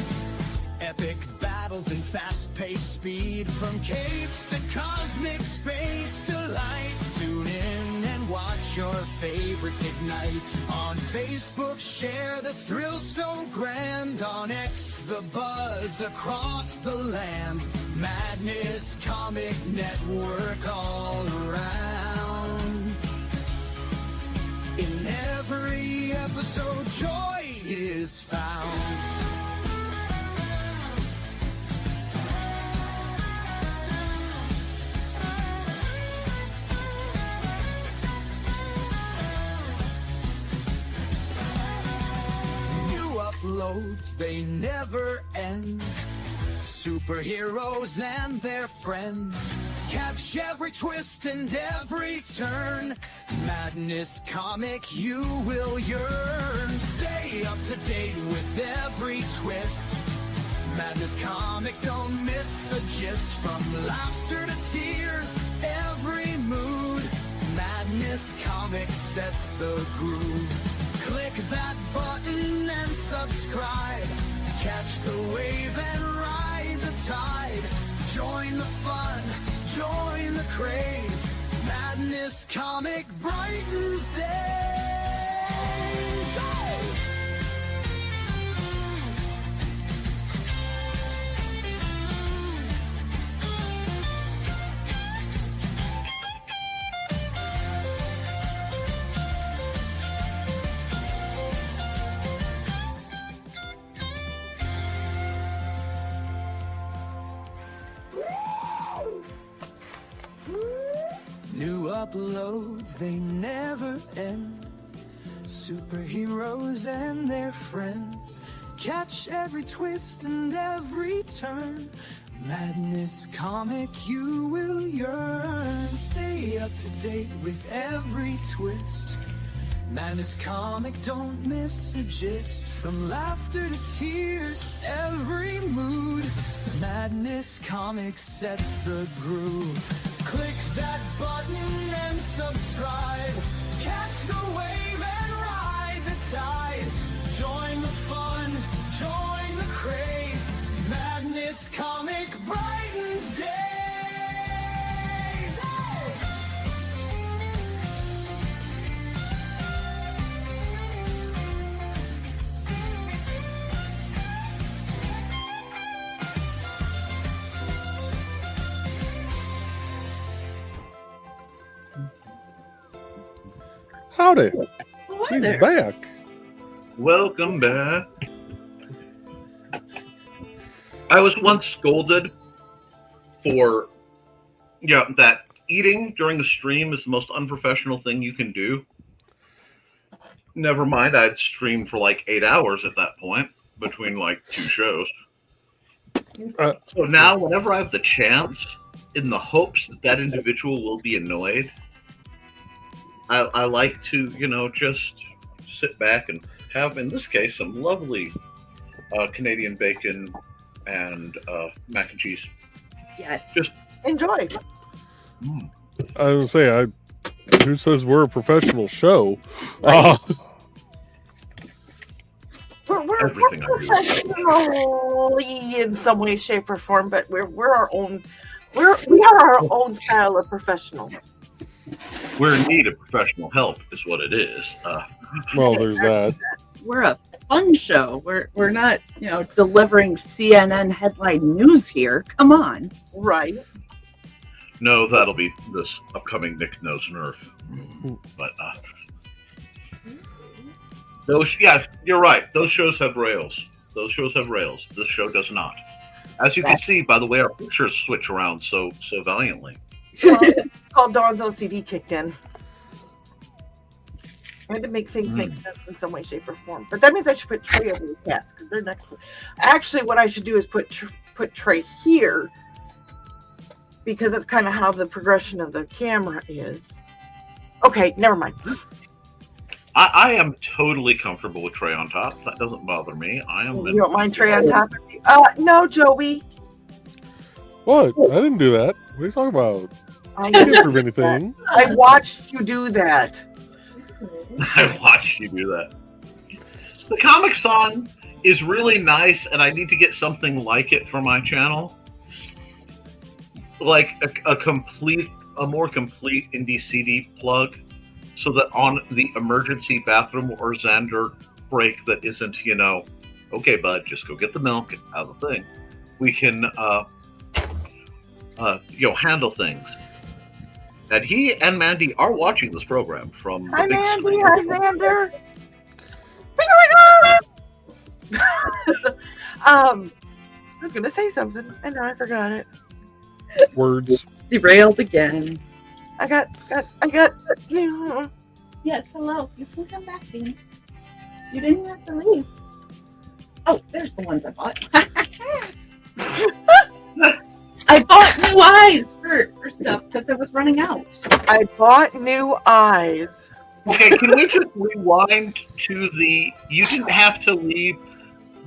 Epic battles and fast-paced speed. From capes to cosmic space delight. Tune in and watch your favorites ignite. On Facebook, share the thrill so grand. On X, the buzz across the land. Madness Comic Network all around. In every episode, joy is found. New uploads, they never end. Superheroes and their friends. Catch every twist and every turn. Madness Comic, you will yearn. Stay up to date with every twist. Madness Comic, don't miss a gist. From laughter to tears, every mood. Madness Comic sets the groove. Click that button and subscribe. Catch the wave and ride the tide. Join the fun, join the craze. Madness Comic brightens days. Oh! New uploads, they never end. Superheroes and their friends, catch every twist and every turn. Madness Comic, you will yearn. Stay up to date with every twist. Madness Comic, don't miss a gist. From laughter to tears, every mood. Madness Comic sets the groove. Click that button and subscribe. Catch the wave and ride the tide. Join the fun, join the craze. Madness Comic brightens days. Howdy. Oh, hi He's there. back. Welcome back. I was once scolded for that eating during the stream is the most unprofessional thing you can do. Never mind, I'd streamed for like 8 hours at that point between like 2 shows. So now, whenever I have the chance, in the hopes that that individual will be annoyed, I like to, just sit back and have, in this case, some lovely Canadian bacon and mac and cheese. Yes. Just Enjoy. I was gonna say, who says we're a professional show? We're Everything I do. professionally in some way, shape, or form, but we're our own. We are our own style of professionals. We're in need of professional help, is what it is. Well, there's that. We're a fun show. We're not, delivering CNN headline news here. Come on. Right. No, that'll be this upcoming Nick Knows Nerf. But those, yeah, you're right. Those shows have rails. This show does not. As you can see by the way our pictures switch around so valiantly. Well, it's called Dawn's OCD kicked in. I had to make things make sense in some way, shape, or form. But that means I should put Trey over the cats because they're next to. Actually, what I should do is put Trey here because that's kind of how the progression of the camera is. Okay, never mind. I am totally comfortable with Trey on top. That doesn't bother me. You don't mind Trey on top of you? No, Joey. What? I didn't do that. What are you talking about? I I didn't prove anything. I watched you do that. I watched you do that. The comic song is really nice, and I need to get something like it for my channel. Like a more complete IndieCD plug, so that on the emergency bathroom or Xander break that isn't, okay, bud, just go get the milk and have the thing. We can, handle things. And he and Mandy are watching this program from. Hi, the big Mandy. screen. Hi, Xander. I was gonna say something, and now I forgot it. Words. Derailed again. I got. Yes, hello. You can come back, Bean. You didn't have to leave. Oh, there's the ones I bought. I bought new eyes for stuff because it was running out. I bought new eyes. Okay, can we just rewind to you didn't have to leave,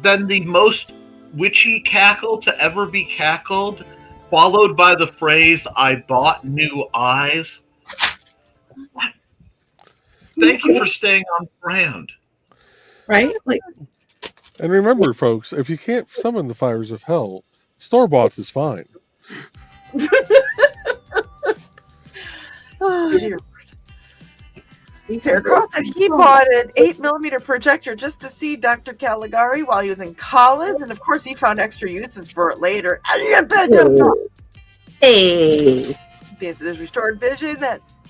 then the most witchy cackle to ever be cackled, followed by the phrase, I bought new eyes. Thank you for staying on brand. Right? Like, And remember, folks, if you can't summon the fires of hell, store-bought is fine. Oh, dear. Sarah Cross said he bought an 8mm projector just to see Dr. Caligari while he was in college, and of course he found extra uses for it later. hey. There's Restored Vision.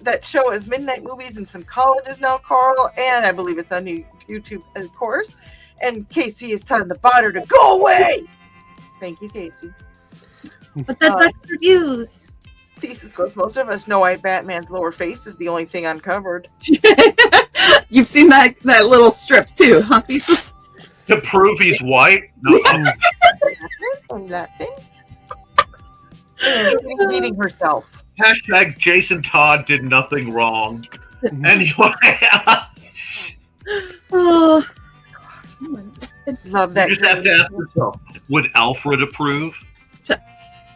That show is midnight movies in some colleges now, Carl, and I believe it's on YouTube, of course. And Casey is telling the botter to go away. Thank you, Casey. But that's extra views. Thesis goes, most of us know why Batman's lower face is the only thing uncovered. You've seen that little strip too, huh, Thesis? To prove he's white? No. From that thing. And she's eating herself. Hashtag Jason Todd did nothing wrong. Anyway. Oh. Love that. You just have to ask yourself, would Alfred approve?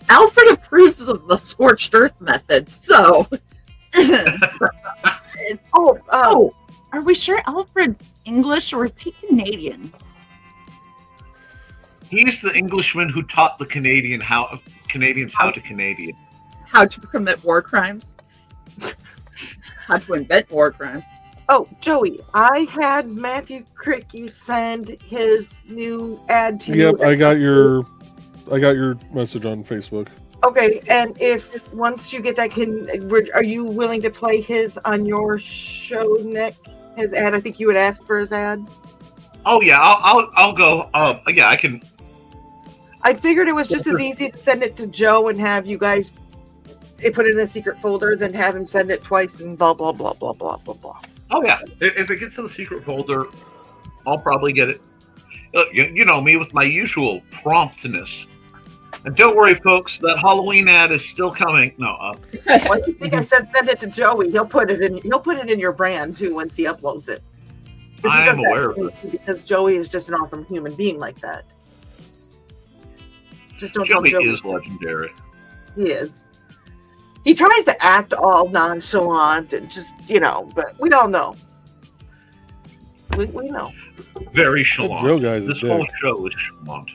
Alfred approves of the scorched earth method, so. Oh, are we sure Alfred's English or is he Canadian? He's the Englishman who taught the Canadians how to Canadian. How to commit war crimes. How to invent war crimes. Oh, Joey, I had Matthew Cricky send his new ad to you. Yep, I got your message on Facebook. Okay, and if once you get that, are you willing to play his on your show, Nick? His ad. I think you would ask for his ad. Oh yeah, I'll go. Yeah, I can. I figured it was just as easy to send it to Joe and have you guys put it in a secret folder than have him send it twice and blah blah blah blah blah blah blah. Oh yeah, if it gets to the secret folder, I'll probably get it. You know me with my usual promptness. And don't worry, folks, that Halloween ad is still coming. No. Why do you think I said send it to Joey? He'll put it in your brand too once he uploads it. I am aware of it. Because Joey is just an awesome human being like that. Just don't Joey tell Joey. is legendary. He is. He tries to act all nonchalant and just, but we all know. We know. Very That chalant. Joe guy's a This dick. whole show is chalant.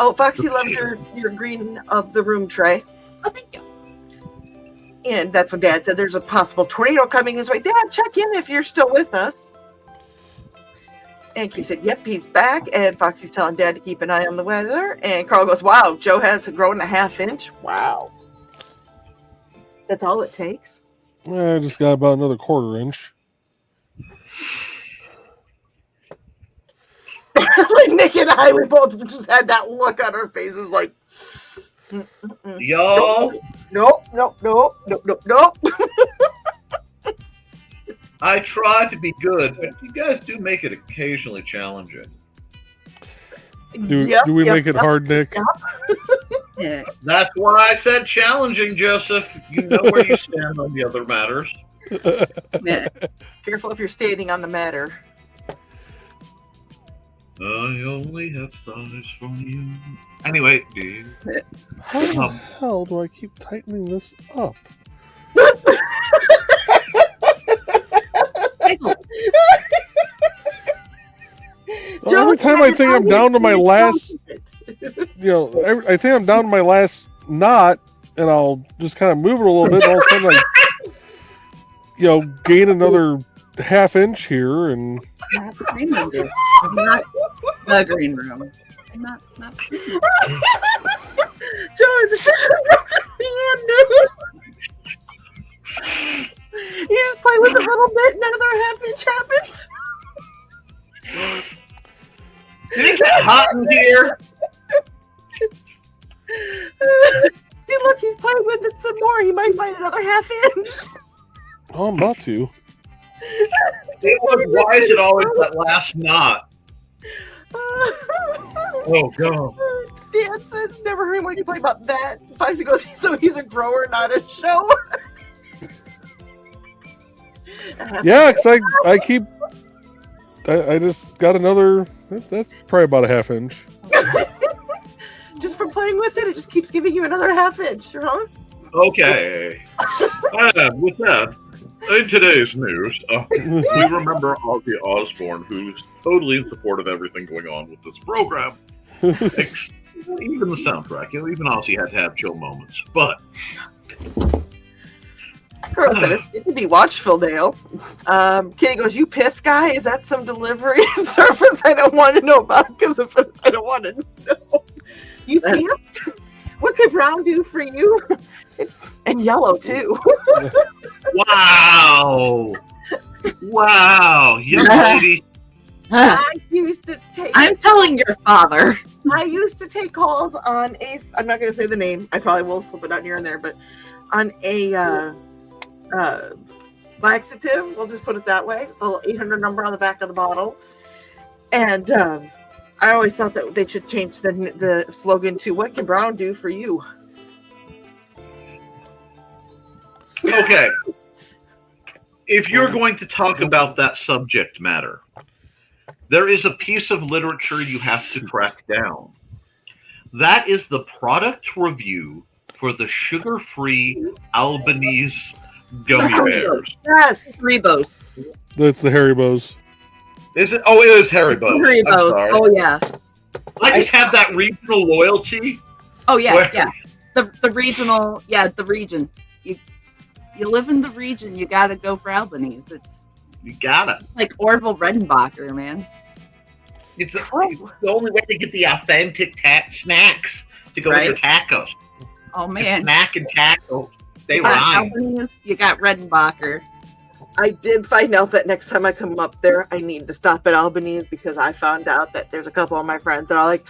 Oh, Foxy loves your green of the room tray. Oh, thank you. And that's when Dad said there's a possible tornado coming his way. Dad, check in if you're still with us. And he said, yep, he's back. And Foxy's telling Dad to keep an eye on the weather. And Carl goes, wow, Joe has grown a ½ inch. Wow. That's all it takes. I just got about another 1/4 inch. Like Nick and I, we both just had that look on our faces like, Y'all, nope. I try to be good, but you guys do make it occasionally challenging. Do we make it hard, Nick? Yeah. That's why I said challenging, Joseph. You know where you stand on the other matters. Yeah. Careful if you're standing on the matter. I only have thighs for you. Anyway, dude. How the hell do I keep tightening this up? Every time I think I'm down to my last, I think I'm down to my last knot, and I'll just kind of move it a little bit, and all of a sudden I, gain another ½ inch here, and Not the green room, dude. Not the green room. Not Joe is officially broken hand, dude. You just play with a little bit, and another ½ inch happens. Did it get hot in here? See, look, he's playing with it some more. He might find another ½ inch. oh, I'm about to. Why is it always that last knot? Oh, God. Dad says, never heard anyone play about that. Foxy goes, so he's a grower, not a shower. Yeah, because I just got another, that's probably about a ½ inch. Just from playing with it, it just keeps giving you another ½ inch, huh? Okay. And with that, in today's news, we remember Ozzy Osbourne, who's totally in support of everything going on with this program. Even the soundtrack. Even Ozzy had to have chill moments. But Girl said it's good to be watchful, Dale. Kitty goes, you piss guy? Is that some delivery service I don't want to know about? Because I don't want to know. You piss? What could brown do for you? And yellow, too. wow. Wow. Young lady. I used to take... I'm telling your father. I used to take calls on I'm not going to say the name. I probably will slip it out here and there, but on a laxative, we'll just put it that way, a little 800 number on the back of the bottle. And I always thought that they should change the slogan to "What can Brown do for you?" Okay. If you're going to talk about that subject matter, there is a piece of literature you have to track down. That is the product review for the sugar-free Albanese gummy bears. Yes, Haribos. That's the Haribos. Is it? Oh, it is Haribo. I'm Haribos. sorry. Oh yeah. I just have that regional loyalty. Oh yeah, Where- yeah. The regional, the region. You live in the region, you gotta go for Albanese. It's You gotta. like Orville Redenbacher, man. It's the only way to get the authentic snacks to go with your tacos. Oh man. Snack and tacos. They You got rhyme. Albanese, you got Redenbacher. I did find out that next time I come up there, I need to stop at Albanese because I found out that there's a couple of my friends that are like,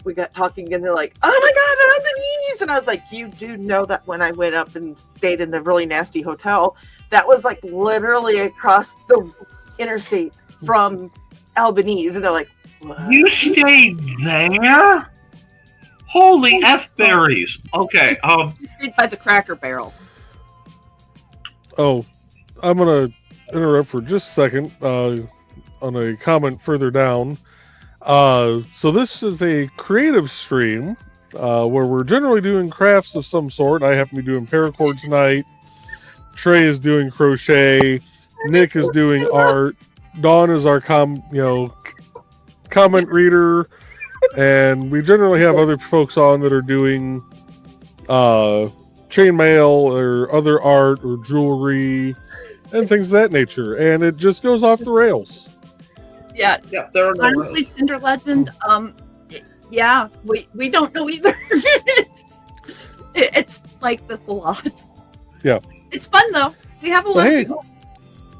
we got talking and they're like, "Oh my God, Albanese!" And I was like, "You do know that when I went up and stayed in the really nasty hotel, that was like literally across the interstate from Albanese." And they're like, "What?" You stayed there? Holy F-berries. Okay, Straight by the Cracker Barrel. Oh, I'm going to interrupt for just a second on a comment further down. So this is a creative stream where we're generally doing crafts of some sort. I happen to be doing paracord tonight. Trey is doing crochet. Nick is doing art. Dawn is our comment reader. And we generally have other folks on that are doing chainmail or other art or jewelry and things of that nature. And it just goes off the rails. Yeah. yeah, there are no Honestly, Tinder Legend, yeah, we don't know either. it's like this a lot. Yeah. It's fun though. We have a lot But hey, of people.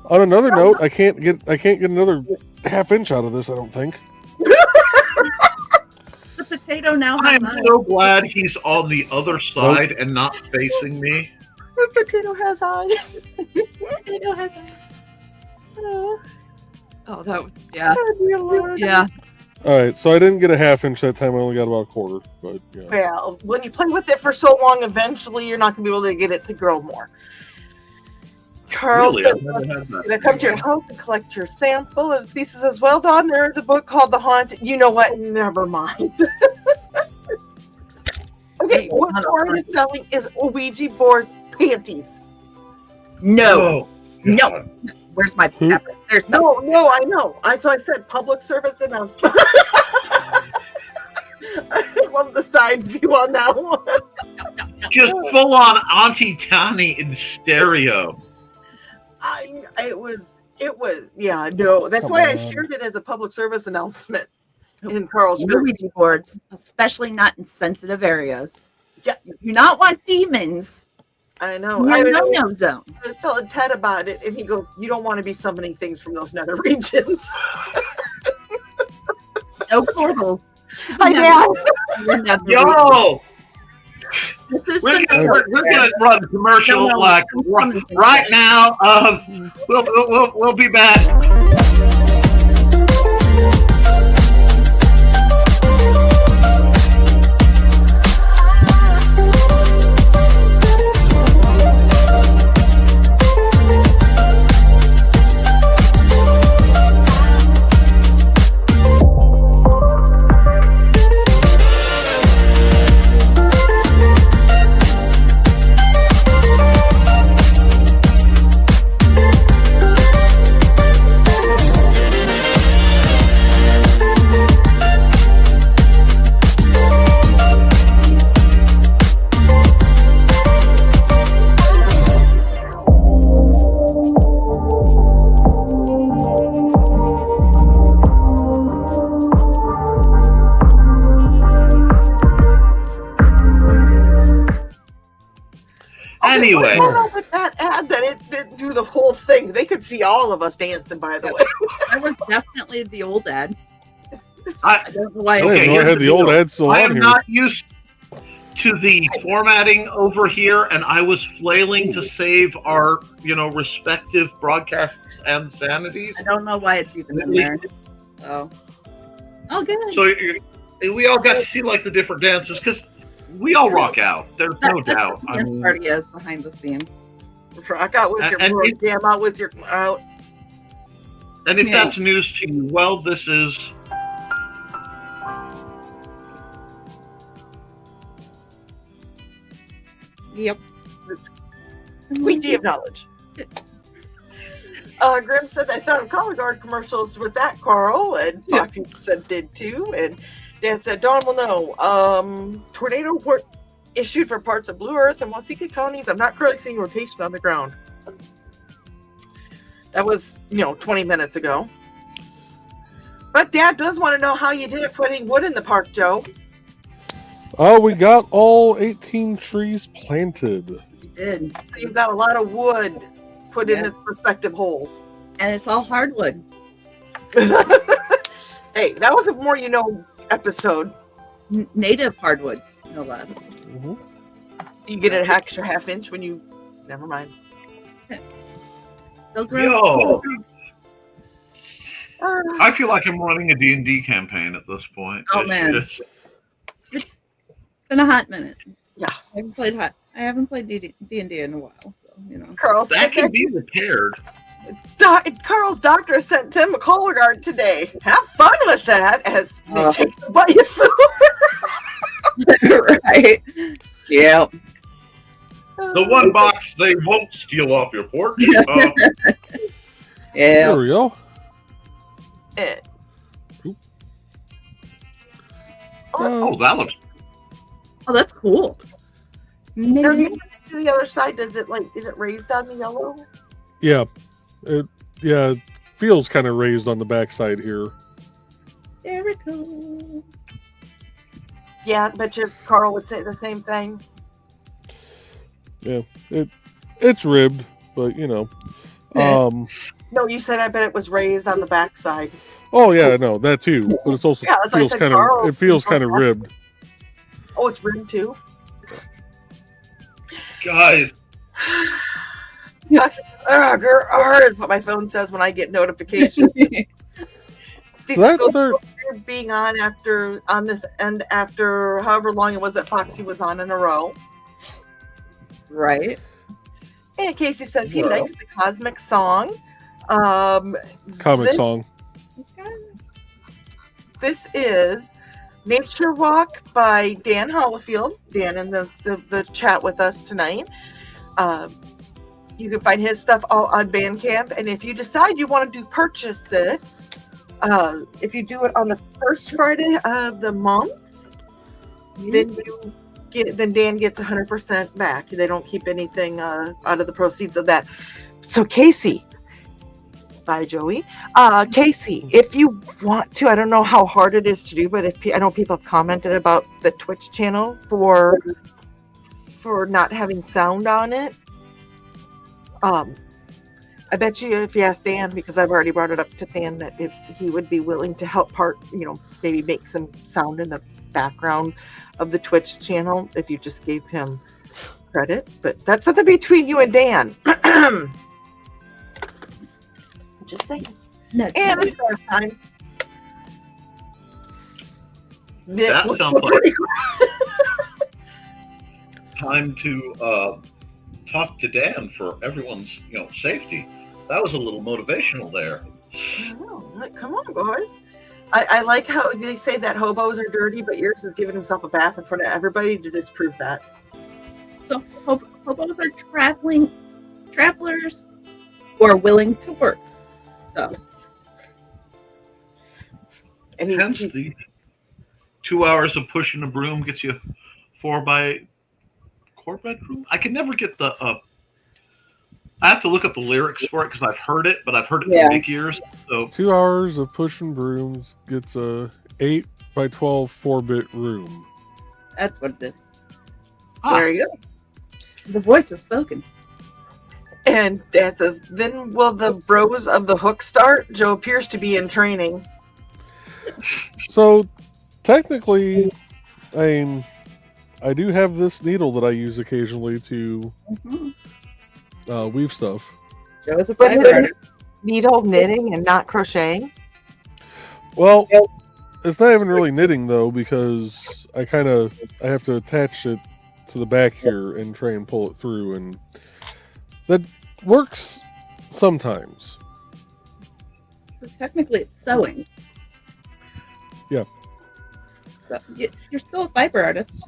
on another note, I can't get another half inch out of this, I don't think. The potato now I has am eyes. so glad he's on the other side and not facing me. The potato has eyes. Potato has eyes. Oh, that was, yeah. Oh, dear Lord. Yeah. All right, so I didn't get a half inch that time. I only got about a quarter. But yeah. Well, when you play with it for so long, eventually you're not going to be able to get it to grow more. Carl Really? says, I've never had that. "I come to your house and collect your sample." And Lisa says, "Well, Dawn, there is a book called The Haunt." You know what? Never mind. Okay, what Tori is selling is Ouija board panties. No. Oh, No. God. Where's my Who? pepper? There's no. No, I know. So I said public service announcement. I love the side view on that one. Just full on Auntie Tani in stereo. It was, yeah, no. That's Come why I on. shared it as a public service announcement in Carl's No group. Ouija boards, especially not in sensitive areas. Yeah. You do not want demons. I know. No zone. I was telling Ted about it, and he goes, "You don't want to be summoning things from those nether regions." No portals. I know. Never. Yo! This is We're the gonna run a commercial No, like no. right now. We'll be back. Anyway. I don't know with that ad that it didn't do the whole thing. They could see all of us dancing, by the way. That was definitely the old ad. I don't know why. I didn't Okay, know I here's had the the old deal. ad still I on am here. not used to the formatting over here, and I was flailing to save our, respective broadcasts and sanities. I don't know why it's even in there. So, good. So we all got to see like the different dances because we all rock out. There's no doubt. That's the dance party is behind the scenes. Rock out with your And bro, jam out with your out. And if Yeah. that's news to you, well, this is. Yep. We do have knowledge. Grim said, I thought of color guard commercials with that, Carl. And Foxy said did too. And Dan said, Dawn will know. Tornado report issued for parts of Blue Earth and Waseca counties. I'm not currently seeing rotation on the ground. That was, 20 minutes ago. But Dad does want to know how you did it putting wood in the park, Joe. We got all 18 trees planted. We did. You've got a lot of wood put in Yeah. its respective holes. And it's all hardwood. Hey, that was a more episode. Native hardwoods, no less. Mhm. You get an extra half inch when you. Never mind. They'll grow. Yo, I feel like I'm running a D&D campaign at this point. Oh, It's man. just- It's been a hot minute. Yeah. I haven't played D&D in a while, so Carl that said can be repaired. Carl's doctor sent them a color guard today. Have fun with that as Oh. they take the butt you food. right. Yeah. The one box they won't steal off your porch. Yeah. There we go. Eh. Oop. Oh, that looks. Oh, that's cool. Now, you put it to the other side. Is it raised on the yellow? Yeah. It feels kind of raised on the backside here. Very cool. Yeah, I bet you Carl would say the same thing. Yeah. It's ribbed, but No, you said I bet it was raised on the backside. Oh yeah, no, that too. But it's also Yeah, that's why I feels said kind Carl. of it feels kind of ribbed. Oh, it's ribbed too. Guys, Yeah, is what my phone says when I get notifications. This That is so third- weird being on this end after however long it was that Foxy was on in a row. Right. And Casey says he Well. likes the Cosmic Song. Comic this, song. This is Nature Walk by Dan Hollifield. Dan in the chat with us tonight. You can find his stuff all on Bandcamp. And if you decide you want to purchase it, if you do it on the first Friday of the month, then Dan gets 100% back. They don't keep anything out of the proceeds of that. So Casey, bye Joey. Casey, if you want to, I don't know how hard it is to do, but I know people have commented about the Twitch channel for not having sound on it. I bet you if you ask Dan, because I've already brought it up to Dan, that if he would be willing to help maybe make some sound in the background of the Twitch channel if you just gave him credit. But that's something between you and Dan. Just saying. No, And it's bath time. that sounds like time to talk to Dan for everyone's safety. That was a little motivational there. Come on, boys. I like how they say that hobos are dirty, but yours is giving himself a bath in front of everybody to disprove that. So hobos are travelers who are willing to work. So And Hence the 2 hours of pushing a broom gets you 4 bedroom. I can never get the. I have to look up the lyrics for it because I've heard it, but I've heard it Yeah. for big years. So 2 hours of pushing brooms gets a 8x12 4-bit room. that's what it is. there you go. The voice was spoken. And Dad says, then will the bros of the hook start? Joe appears to be in training. So technically, I do have this needle that I use occasionally to weave stuff. Joe is a But fiber is artist. it needle knitting and not crocheting? Well, it's not even really knitting though, because I have to attach it to the back here and try and pull it through, and that works sometimes. So technically, it's sewing. Yeah. So you're still a fiber artist.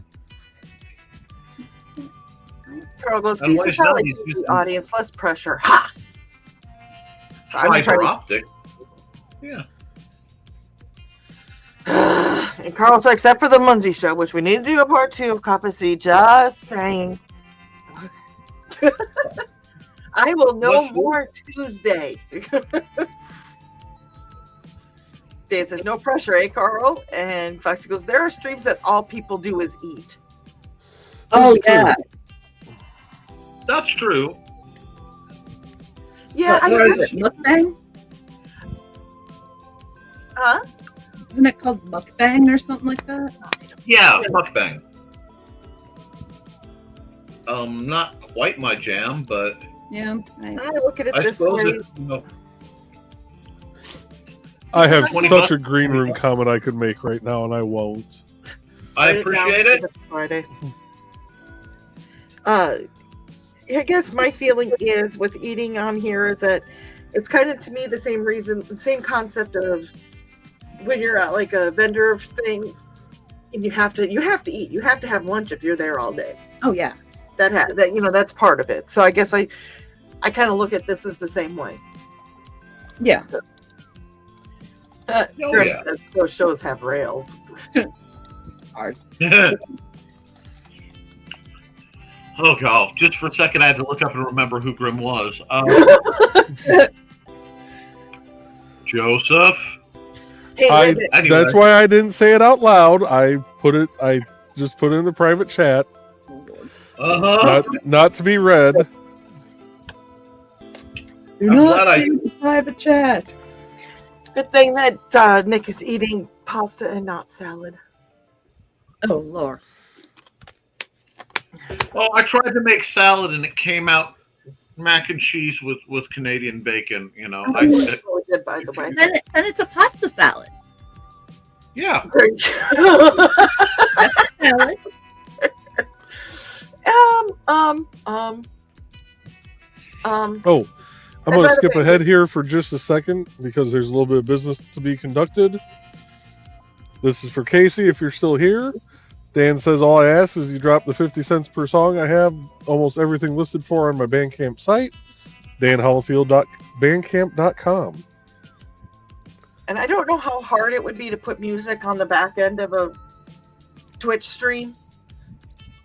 Carl goes, And these what is he's how I done, keep he's the using- audience less pressure. Ha! I'm just Fiber trying optic. Yeah. And Carl's like, except for the Munzie show, which we need to do a part 2 of Coppa C. Just saying. I will know What's- more Tuesday. Dan says, no pressure, eh, Carl? And Foxy goes, there are streams that all people do is eat. Oh True. yeah. That's true. Yeah, What is it? Mukbang? Huh? Isn't it called mukbang or something like that? Yeah, mukbang. Not quite my jam, but Yeah. I look at it I this suppose way. it, you know, I have 20 such bucks. a green room comment I could make right now, and I won't. I Write down appreciate for it. this Friday. I guess my feeling is with eating on here is that it's kind of to me the same reason, the same concept of when you're at like a vendor thing, and you have to eat. You have to have lunch if you're there all day. Oh yeah. That that's part of it. So I guess I kind of look at this as the same way. Yeah. So, Oh, Grim yeah. says those shows have rails. Ours. Oh god! Just for a second, I had to look up and remember who Grim was. Joseph. Hey, I- wait a minute. Anyway, That's why I didn't say it out loud. I just put it in the private chat, uh-huh. not to be read. Do I'm not glad I- use the private chat. Good thing that Nick is eating pasta and not salad. Oh Lord. Well, I tried to make salad and it came out mac and cheese with Canadian bacon. You know, It's really good, by the way. Then it's a pasta salad. yeah. Salad. Oh, I'm going to skip ahead here for just a second because there's a little bit of business to be conducted. This is for Casey, if you're still here. Dan says, all I ask is you drop the 50 cents per song. I have almost everything listed for on my Bandcamp site, danhollifield.bandcamp.com. And I don't know how hard it would be to put music on the back end of a Twitch stream.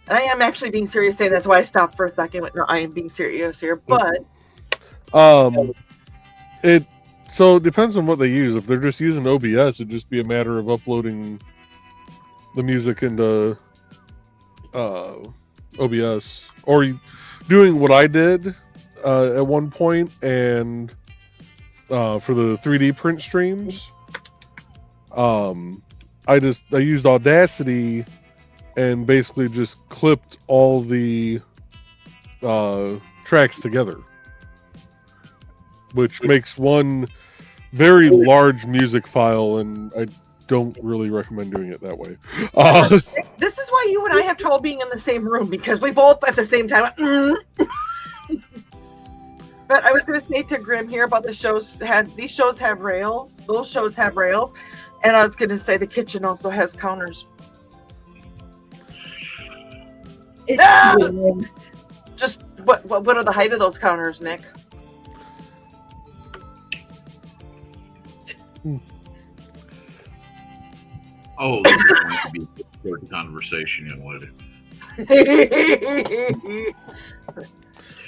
And I am actually being serious saying that's why I stopped for a second. No, I am being serious here. But It depends on what they use. If they're just using OBS, it'd just be a matter of uploading the music into OBS, or doing what I did at one point, and for the 3D print streams, I used Audacity and basically just clipped all the tracks together, which makes one very large music file, and I don't really recommend doing it that way. this is why you and I have trouble being in the same room, because we both at the same time went, But I was going to say to Grim here about these shows have rails. Those shows have rails. And I was going to say the kitchen also has counters. Ah! Just what are the height of those counters, Nick? Oh, this is going to be a good conversation, young lady.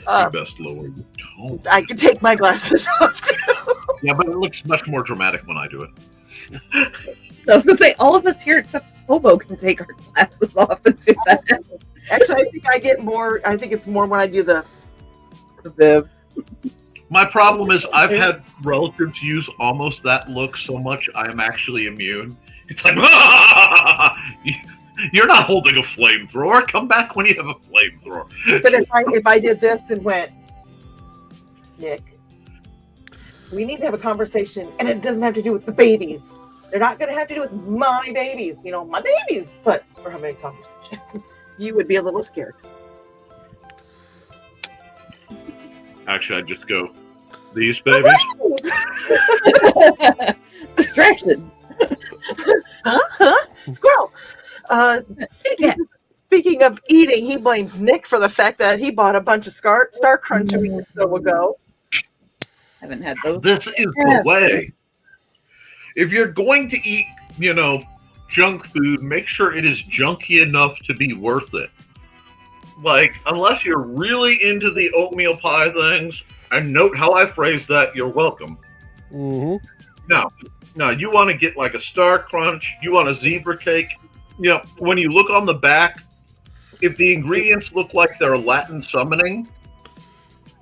You best lower your tone. I can take my glasses off too. Yeah, but it looks much more dramatic when I do it. I was gonna say all of us here except Hobo can take our glasses off and do that. Actually, I think I get more. I think it's more when I do the Viv. My problem is I've had relatives use almost that look so much I am actually immune. It's like, you're not holding a flamethrower. Come back when you have a flamethrower. But if I did this and went, Nick, we need to have a conversation, and it doesn't have to do with the babies. They're not going to have to do with my babies, my babies, but we're having a conversation. You would be a little scared. Actually, I'd just go, these babies? Distraction. Squirrel. Speaking of eating, he blames Nick for the fact that he bought a bunch of Star Crunch a week or so ago. Haven't had those. This is the way. If you're going to eat, junk food, make sure it is junky enough to be worth it. Like, unless you're really into the oatmeal pie things, and note how I phrase that, you're welcome. Mm-hmm. Now, you want to get like a Star Crunch, you want a zebra cake. When you look on the back, if the ingredients look like they're Latin summoning,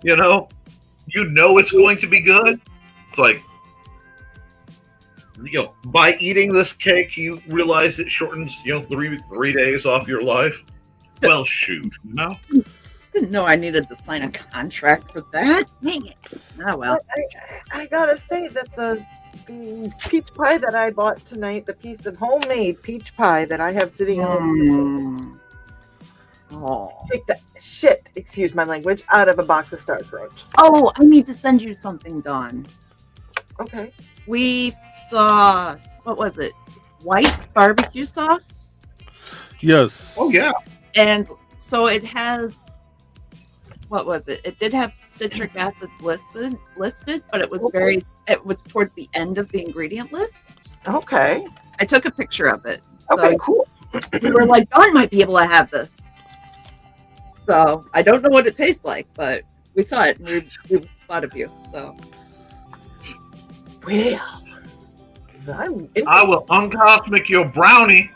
it's going to be good. It's like, by eating this cake, you realize it shortens, 3 days off your life. Well, shoot, Didn't know I needed to sign a contract for that. Dang it. Oh, well. I gotta say that the peach pie that I bought tonight, the piece of homemade peach pie that I have sitting on, take that shit, excuse my language, out of a box of Star Crunch. Oh, I need to send you something, Dawn. Okay. We saw, what was it? White barbecue sauce? Yes. Oh, yeah. And so it has, what was it? It did have citric acid listed, but it was it was towards the end of the ingredient list. Okay. I took a picture of it. Okay, So cool. we were like, Dawn might be able to have this. So I don't know what it tastes like, but we saw it and we thought of you. So Well, I will uncosmic your brownie.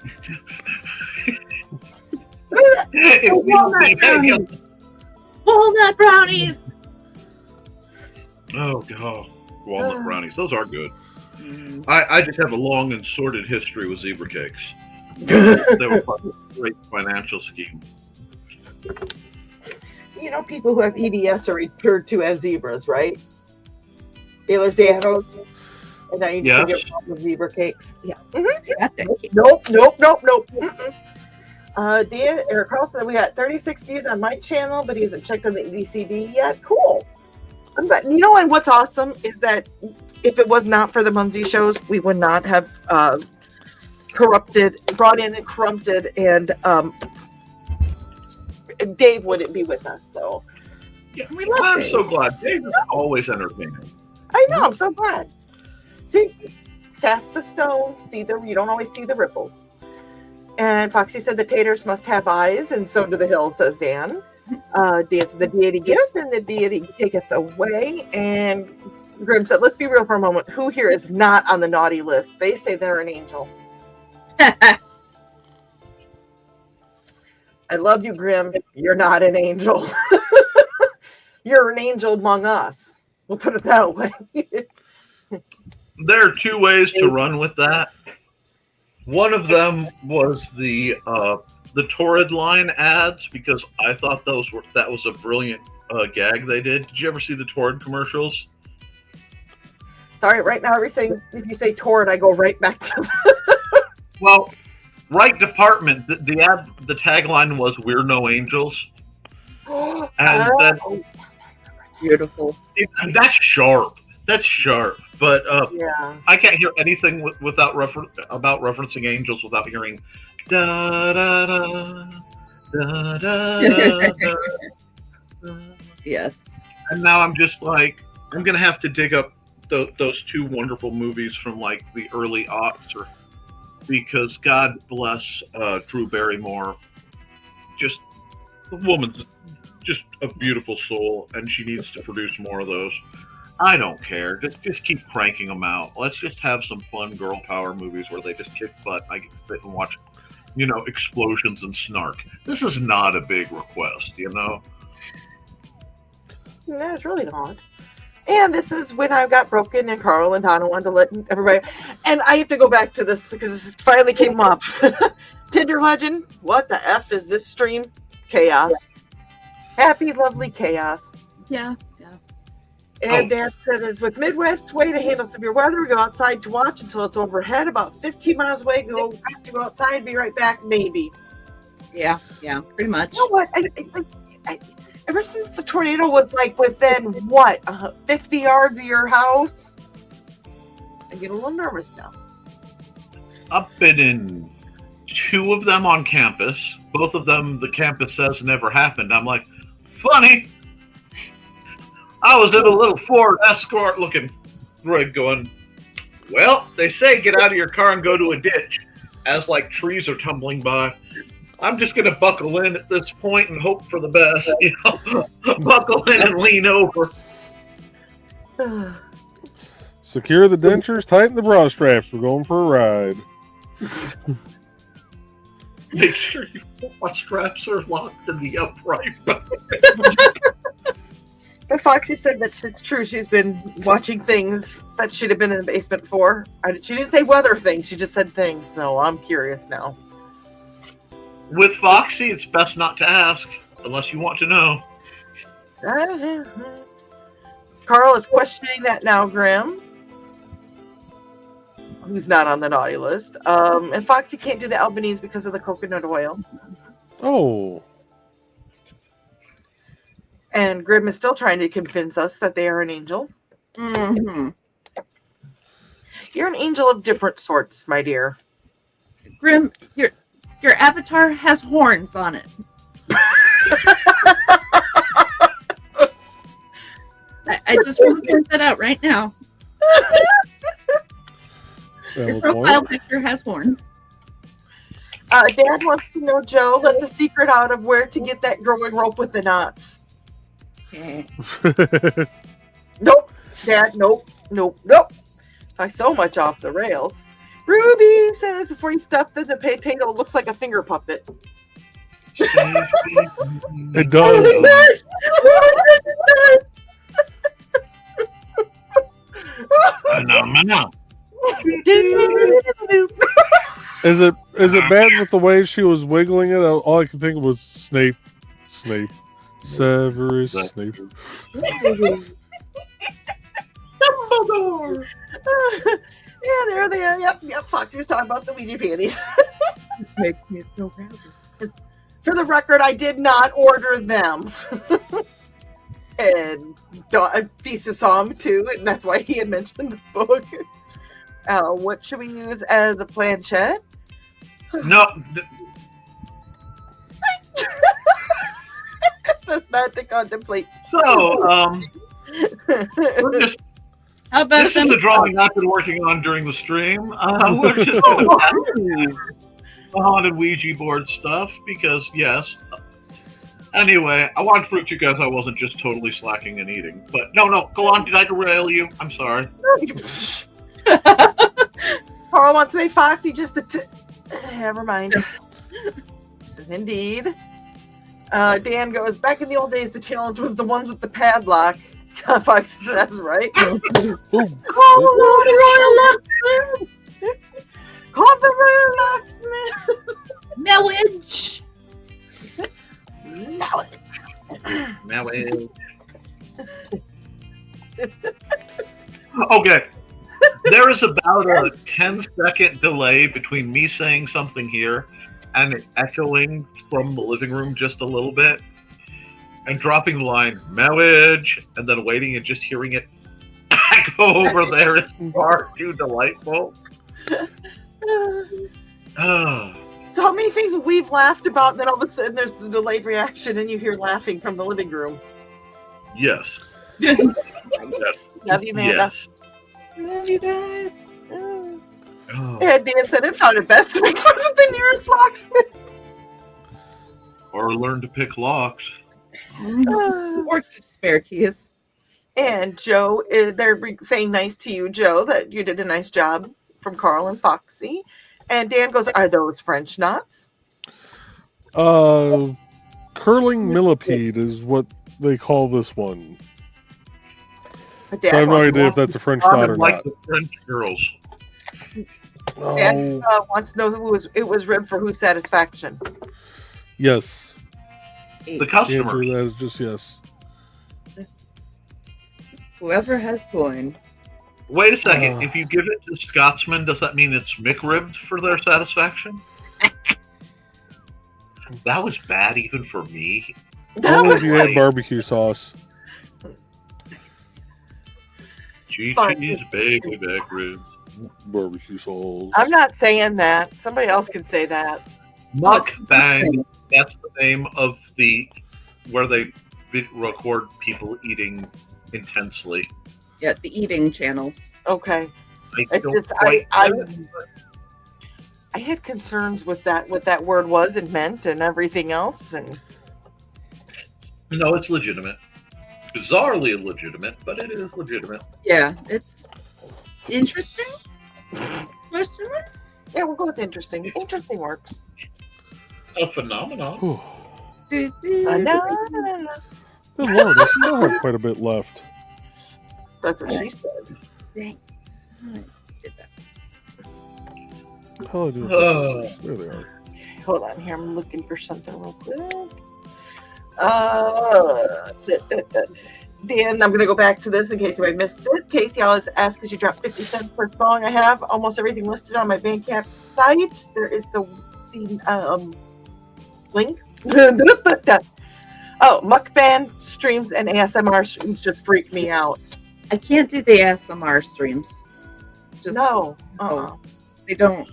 walnut brownies. Oh, God. Walnut brownies. Those are good. I just have a long and sordid history with zebra cakes. They were a great financial scheme. People who have EDS are referred to as zebras, right? Dealers Danos. And now you just get with zebra cakes. Yeah. Mm-hmm. Yeah, thank you. Nope. Mm-mm. Eric Carlson said we got 36 views on my channel, but he hasn't checked on the IndieCD yet. Cool. I'm glad. And what's awesome is that if it was not for the Munzie shows, we would not have brought in and corrupted, and Dave wouldn't be with us. So yeah, I'm so glad. Dave is always entertaining. I know. I'm so glad. See, cast the stone. You don't always see the ripples. And Foxy said the taters must have eyes, and so do the hills, says Dan. Dan said the deity gives and the deity taketh away. And Grim said, let's be real for a moment. Who here is not on the naughty list? They say they're an angel. I love you, Grim. You're not an angel. You're an angel among us. We'll put it that way. There are two ways to run with that. One of them was the Torrid line ads, because I thought that was a brilliant gag they did. Did you ever see the Torrid commercials? Sorry, right now everything, if you say Torrid, I go right back to Well, right department. The tagline was "We're no angels," and then beautiful. That's sharp. That's sharp. But yeah. I can't hear anything without referencing angels without hearing da da da da da da. Yes. And now I'm just like, I'm gonna have to dig up those two wonderful movies from like the early aughts, because God bless Drew Barrymore. Just the woman's just a beautiful soul, and she needs to produce more of those. I don't care. Just keep cranking them out. Let's just have some fun girl power movies where they just kick butt. I get to sit and watch, explosions and snark. This is not a big request, No, it's really not. And this is when I got broken, and Carl and Donna wanted to let everybody. And I have to go back to this because this finally came up. Tinder legend. What the F is this stream? Chaos. Happy, lovely chaos. Yeah. And Dad said, is with Midwest way to handle severe weather, we go outside to watch until it's overhead, about 15 miles away, go back to go outside, be right back, maybe. Yeah, pretty much. You know what? I, ever since the tornado was like within, what, 50 yards of your house, I get a little nervous now. I've been in 2 of them on campus. Both of them, the campus says never happened. I'm like, funny. I was in a little Ford Escort looking rig going, well, they say get out of your car and go to a ditch as like trees are tumbling by. I'm just going to buckle in at this point and hope for the best. You know, buckle in and lean over. Secure the dentures, tighten the bra straps. We're going for a ride. Make sure my straps are locked in the upright. But Foxy said that it's true. She's been watching things that should have been in the basement for. She didn't say weather things. She just said things. So I'm curious now. With Foxy, it's best not to ask unless you want to know. Carl is questioning that now, Graham, who's not on the naughty list. And Foxy can't do the Albanese because of the coconut oil. Oh. And Grim is still trying to convince us that they are an angel. Mm-hmm. You're an angel of different sorts, my dear. Grim, your avatar has horns on it. I just want to point that out right now. Your profile picture has horns. Dad wants to know, Joe, let the secret out of where to get that growing rope with the knots. Okay. Nope, Dad, nope. I so much off the rails. Ruby says before you stuff the potato, it looks like a finger puppet. It does. No. Is it bad with the way she was wiggling it? All I could think was Snape. Severus Snape. Dumbledore. Yeah, there they are. Yep. Foxy was talking about the Ouija panties. This makes me so happy. For the record, I did not order them. And Thesis saw them too, and that's why he had mentioned the book. What should we use as a planchette? No. That's not to contemplate. So, we're just. How about This is the drawing I've been working on during the stream. We're just going to the haunted Ouija board stuff because, yes. Anyway, I wanted to prove to you guys I wasn't just totally slacking and eating. But no, go on. Did I derail you? I'm sorry. Carl wants to say Foxy just never mind. Says indeed. Dan goes, back in the old days, the challenge was the ones with the padlock. Foxy says, that's right. Call the Royal Locksmith! Call the Royal Locksmith! Marriage. Marriage. Okay. There is about a 10-second delay between me saying something here and it echoing from the living room just a little bit and dropping the line, marriage, and then waiting and just hearing it echo over there is far too delightful. So how many things we've laughed about, and then all of a sudden there's the delayed reaction and you hear laughing from the living room. Yes. Love you, Amanda. Yes. Love you guys. Oh. And Dan said it found it best to make friends with the nearest locksmith. Or learn to pick locks. Or keep spare keys. And Joe, they're saying nice to you, Joe, that you did a nice job from Carl and Foxy. And Dan goes, are those French knots? Curling millipede is what they call this one. But So I have no idea if that's a French I dot or like not. the French girls. Dad Oh, wants to know who it was ribbed for whose satisfaction. yes. The The customers. answer to that is just yes. Whoever has coin. Wait a second. If you give it to Scotsman, does that mean it's McRibbed for their satisfaction? That was bad even for me. Only if you had barbecue sauce. Cheese, Fine. baby back ribs. Barbecue sauce. I'm not saying that. Somebody else can say that. Mukbang. That's the name of where they record people eating intensely. Yeah, the eating channels. Okay. I It's don't just quite. I had concerns with that, what that word was and meant, and everything else, and No, it's legitimate. Bizarrely illegitimate, but it is legitimate. Yeah, it's interesting. Question mark? yeah, we'll go with interesting. Interesting works. A phenomenon. Whew. No. Good Lord, I still have quite a bit left. That's what she said. Thanks. I did that. Hell, I do. There they are. Hold on here. I'm looking for something real quick. Dan, I'm going to go back to this in case I missed it. Casey always asks, because you dropped 50 cents per song. I have almost everything listed on my Bandcamp site. There is the link. Oh, mukbang streams and ASMR streams just freak me out. I can't do the ASMR streams. Just No. they don't.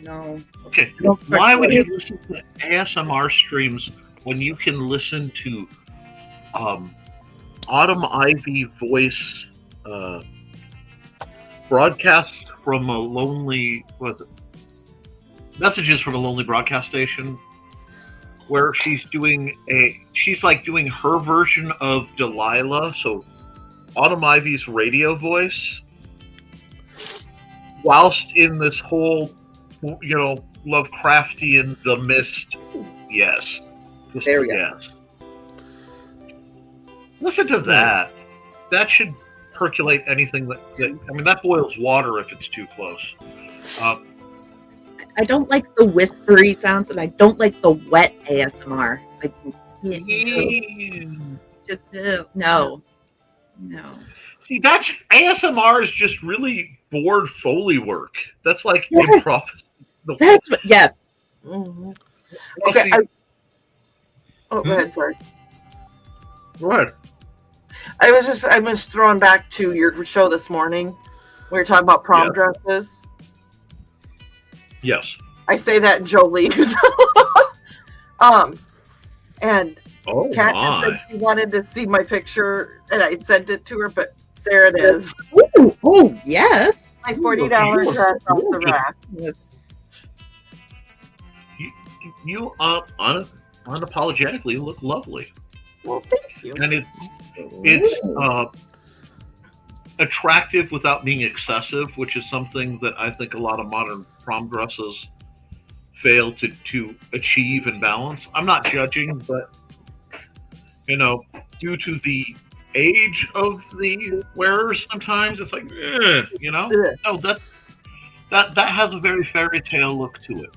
No. Okay, No, why would correct. you listen to ASMR streams when you can listen to Autumn Ivy voice broadcasts from a lonely messages from a lonely broadcast station where she's doing her version of Delilah, so Autumn Ivy's radio voice, whilst in this whole, Lovecraftian The Mist. Yes. Just There we go. yes. Listen to that. That should percolate anything that boils water if it's too close. I don't like the whispery sounds, and I don't like the wet ASMR. Like, just no. See, that's ASMR is just really bored Foley work. That's like Yes. improv. That's what. Yes. Mm-hmm. Okay. Go ahead. Sorry. Right. I was thrown back to your show this morning. We were talking about prom dresses. Yes. I say that and Joe leaves. And Oh Kat my. said she wanted to see my picture, and I sent it to her, but there it is. Ooh, oh yes. My $40 dress off the rack. You unapologetically look lovely, Well, thank you. and it's attractive without being excessive, which is something that I think a lot of modern prom dresses fail to achieve and balance. I'm not judging, but due to the age of the wearers, sometimes it's like, no, that has a very fairy tale look to it.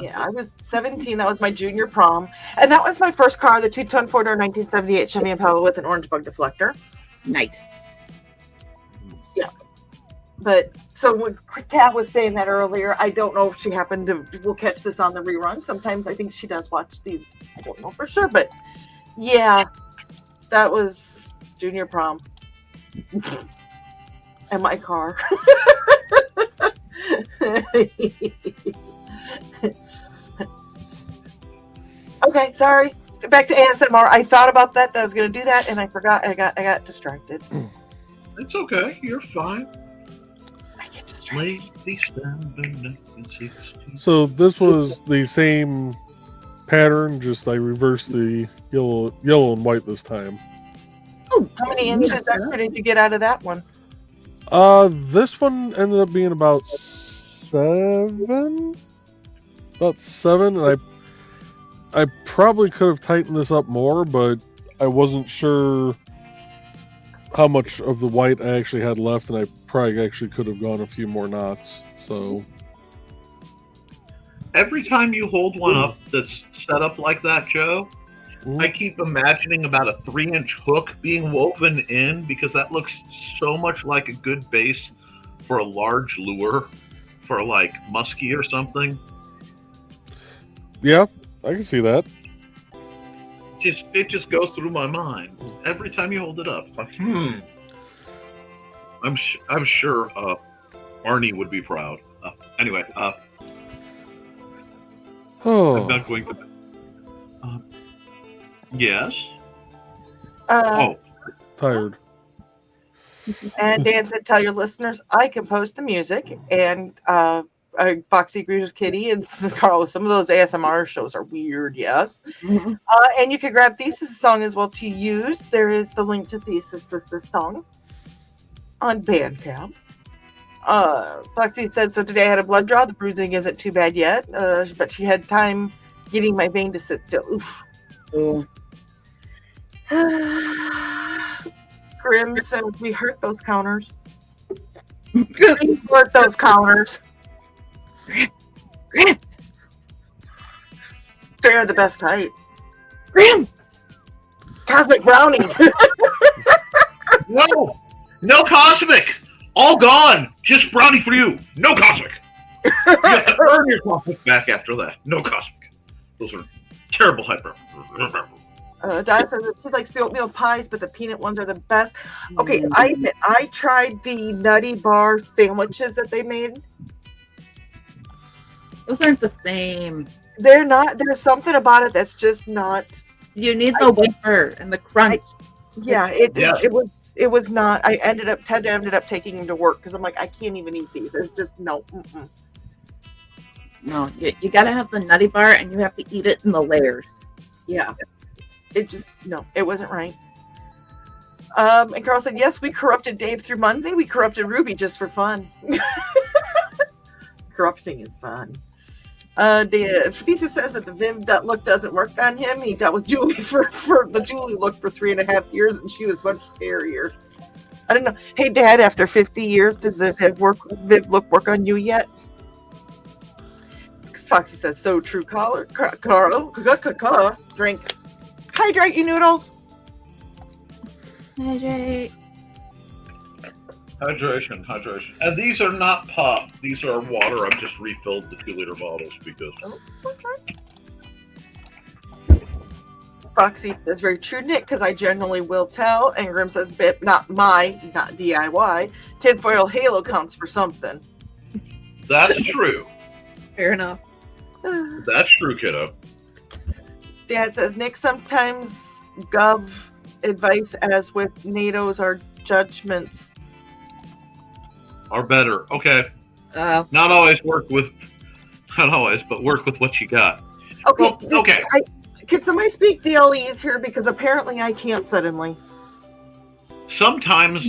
Yeah, I was 17. That was my junior prom, and that was my first car, the two-ton four-door 1978 Chevy Impala with an orange bug deflector. Nice. But so when Kat was saying that earlier, I don't know if she happened to. We'll catch this on the rerun. Sometimes I think she does watch these. I don't know for sure, but yeah, that was junior prom and my car. Okay, sorry. Back to ASMR. I thought about that I was going to do that, and I forgot. I got distracted. It's okay. You're fine. I get distracted. Lady standing 1960. So this was the same pattern, just I reversed the yellow and white this time. Oh, how many inches extra did you get out of that one? This one ended up being about 7. And I probably could have tightened this up more, but I wasn't sure. how much of the white I actually had left, and I probably actually could have gone a few more knots. So Every time you hold one up that's set up like that, Joe, I keep imagining about a 3-inch hook being woven in, because that looks so much like a good base for a large lure, for like muskie or something. yeah, I can see that. It just goes through my mind every time you hold it up. It's like, I'm sure Arnie would be proud. Anyway, I'm not going to. Yes. Tired. And Dan said, "Tell your listeners I composed the music." And Foxy agrees with Kitty and Carl. Some of those ASMR shows are weird. Yes. Mhm. And you can grab Thesis' song as well to use. There is the link to Thesis' song on Bandcamp. Foxy said, "So today I had a blood draw. The bruising isn't too bad yet, but she had time getting my vein to sit still." Oof. Oh. Grim said, "We hurt those counters. We hurt those counters. Grim. They're the best height. Grim. Cosmic brownie." No cosmic. All gone. Just brownie for you. No cosmic. You have to earn your cosmic back after that. No cosmic. Those are terrible hyper. Di says that she likes the oatmeal pies, but the peanut ones are the best. Okay, I admit, I tried the Nutty Bar sandwiches that they made. Those aren't the same. They're not. There's something about it that's just not. You need the wafer and the crunch. It was not. Ted ended up taking him to work because I'm like, I can't even eat these. There's just no. Mm-mm. No, you got to have the Nutty Bar, and you have to eat it in the layers. Yeah. It just, no, it wasn't right. And Carl said, "Yes, we corrupted Dave through Munzie. We corrupted Ruby just for fun." Corrupting is fun. Thesis says that the Viv look doesn't work on him. He dealt with Julie for the Julie look for 3.5 years, and she was much scarier. I don't know. Hey, Dad, after 50 years, does the Viv look work on you yet? Foxy says, "So true, Carl. Drink. Hydrate, you noodles." Hydrate. Hydration. And these are not pop. These are water. I've just refilled the 2-liter bottles because. Oh, okay. Foxy says, "Very true, Nick, because I generally will tell." And Grim says, "Bip, not DIY. Tinfoil halo counts for something." That's true. Fair enough. That's true, kiddo. Dad says, "Nick, sometimes gov advice, as with NATO's, our judgments Are better. Okay. Not always, but work with what you got." Okay. Well, okay. Can somebody speak DLEs here? Because apparently I can't suddenly. Sometimes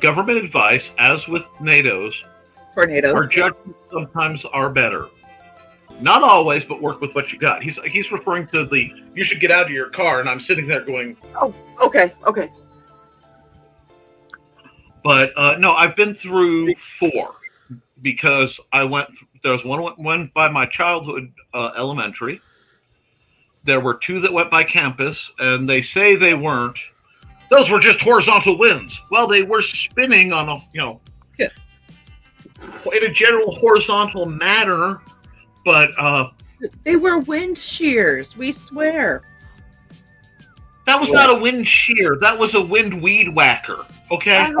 government advice, as with NATO's, Tornadoes. our judgments sometimes are better. Not always, but work with what you got. He's referring to you should get out of your car, and I'm sitting there going, "Oh, okay. But no, I've been through 4 because there was one went by my childhood elementary. There were 2 that went by campus, and they say they weren't. Those were just horizontal winds. Well, they were spinning on in a general horizontal manner, but they were wind shears. We swear. that was not a wind shear. That was a wind weed whacker. Okay.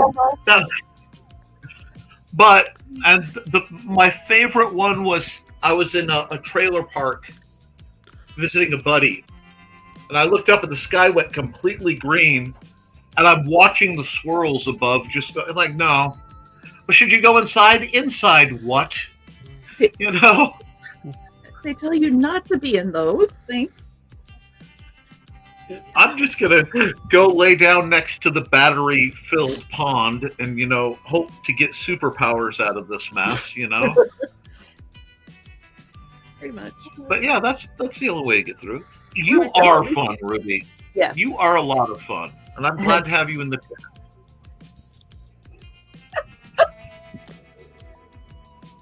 My favorite one was I was in a trailer park visiting a buddy, and I looked up and the sky went completely green, and I'm watching the swirls above, just like, no. But should you go inside? Inside what? You know? They tell you not to be in those things. I'm just going to go lay down next to the battery-filled pond and, hope to get superpowers out of this mess, Pretty much. But yeah, that's the only way to get through. You are fun, Ruby. Yes. You are a lot of fun, and I'm glad to have you in the chat.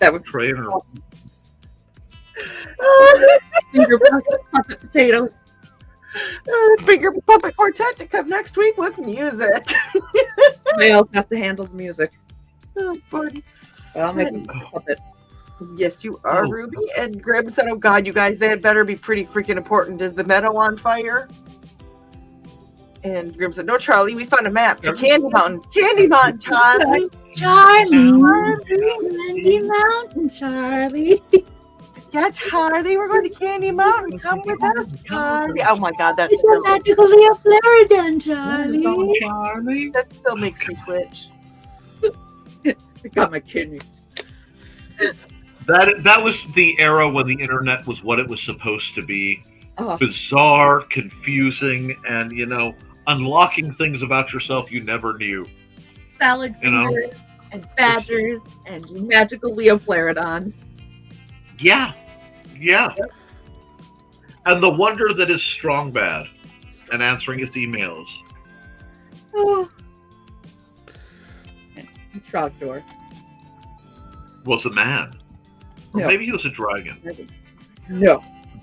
That would Trey and her. finger puppet potatoes. Finger Puppet Quartet to come next week with music. Somebody else has to handle the music. Oh, buddy. But I'll make a puppet. Yes, you are, Oh. Ruby. And Grim said, oh, God, you guys, that better be pretty freaking important. Is the meadow on fire? And Grim said, no, Charlie, we found a map to Candy Mountain. Candy Mountain, Charlie. Candy Mountain, Charlie. Yeah, Charlie, we're going to Candy Mountain. Come with us, Charlie. Oh, my God, It's a magical Leo Floridan, Charlie. that still makes me twitch. I got my kidney. That was the era when the internet was what it was supposed to be. Oh, Bizarre, confusing, and, unlocking things about yourself you never knew. salad You know? fingers and badgers and magical Leo Floridons. Yeah. And the wonder that is Strong Bad and answering his emails. Oh. And Trogdor. Was a man. Or No. maybe he was a dragon. No,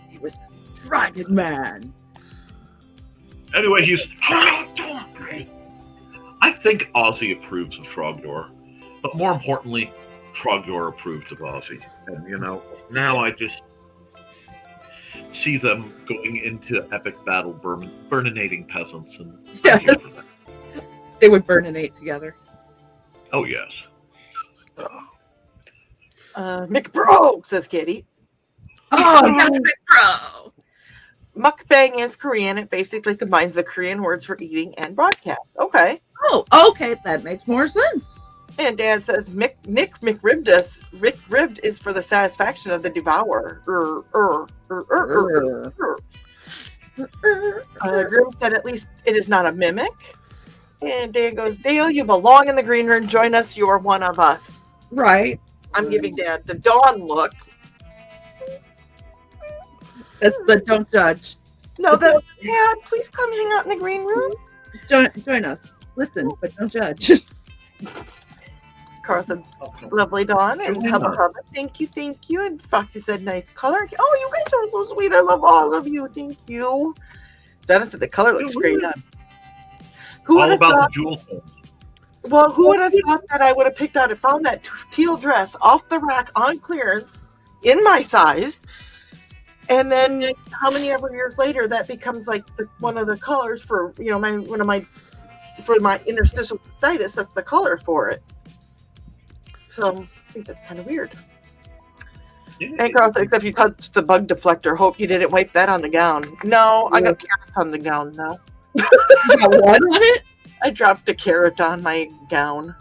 he was Dragon Man. Anyway, he's Trogdor. I think Ozzy approves of Trogdor. But more importantly, Trogdor approves of Ozzy. And, now I just see them going into epic battle, burninating peasants. And Yes. They would burninate together. Oh, yes. McBro, says Kitty. Oh, that's a big bro. Mukbang is Korean. It basically combines the Korean words for eating and broadcast. Okay. Oh, okay, that makes more sense. And Dad says Nick McRibbed us. Rick ribbed is for the satisfaction of the devourer. Grim said at least it is not a mimic. And Dan goes, Dale, you belong in the green room. Join us. You are one of us. Right. I'm giving Dad the dawn look. That's the don't judge. No, the Dad, please come hang out in the green room. Join us. Listen, but don't judge. Carl said, lovely Dawn. And Hubba Hubba, thank you. And Foxy said, nice color. Oh, you guys are so sweet. I love all of you. Thank you. Dennis said, the color looks great. Who would All have about thought? the jewel tones. Well, who would have thought that I would have picked out and found that teal dress off the rack on clearance in my size? And then how many ever years later that becomes like one of the colors for my interstitial cystitis. That's the color for it. So I think that's kind of weird. Yeah. And Carl said, except you touched the bug deflector. Hope you didn't wipe that on the gown. No, I got carrots on the gown now. You got what on it? I dropped a carrot on my gown.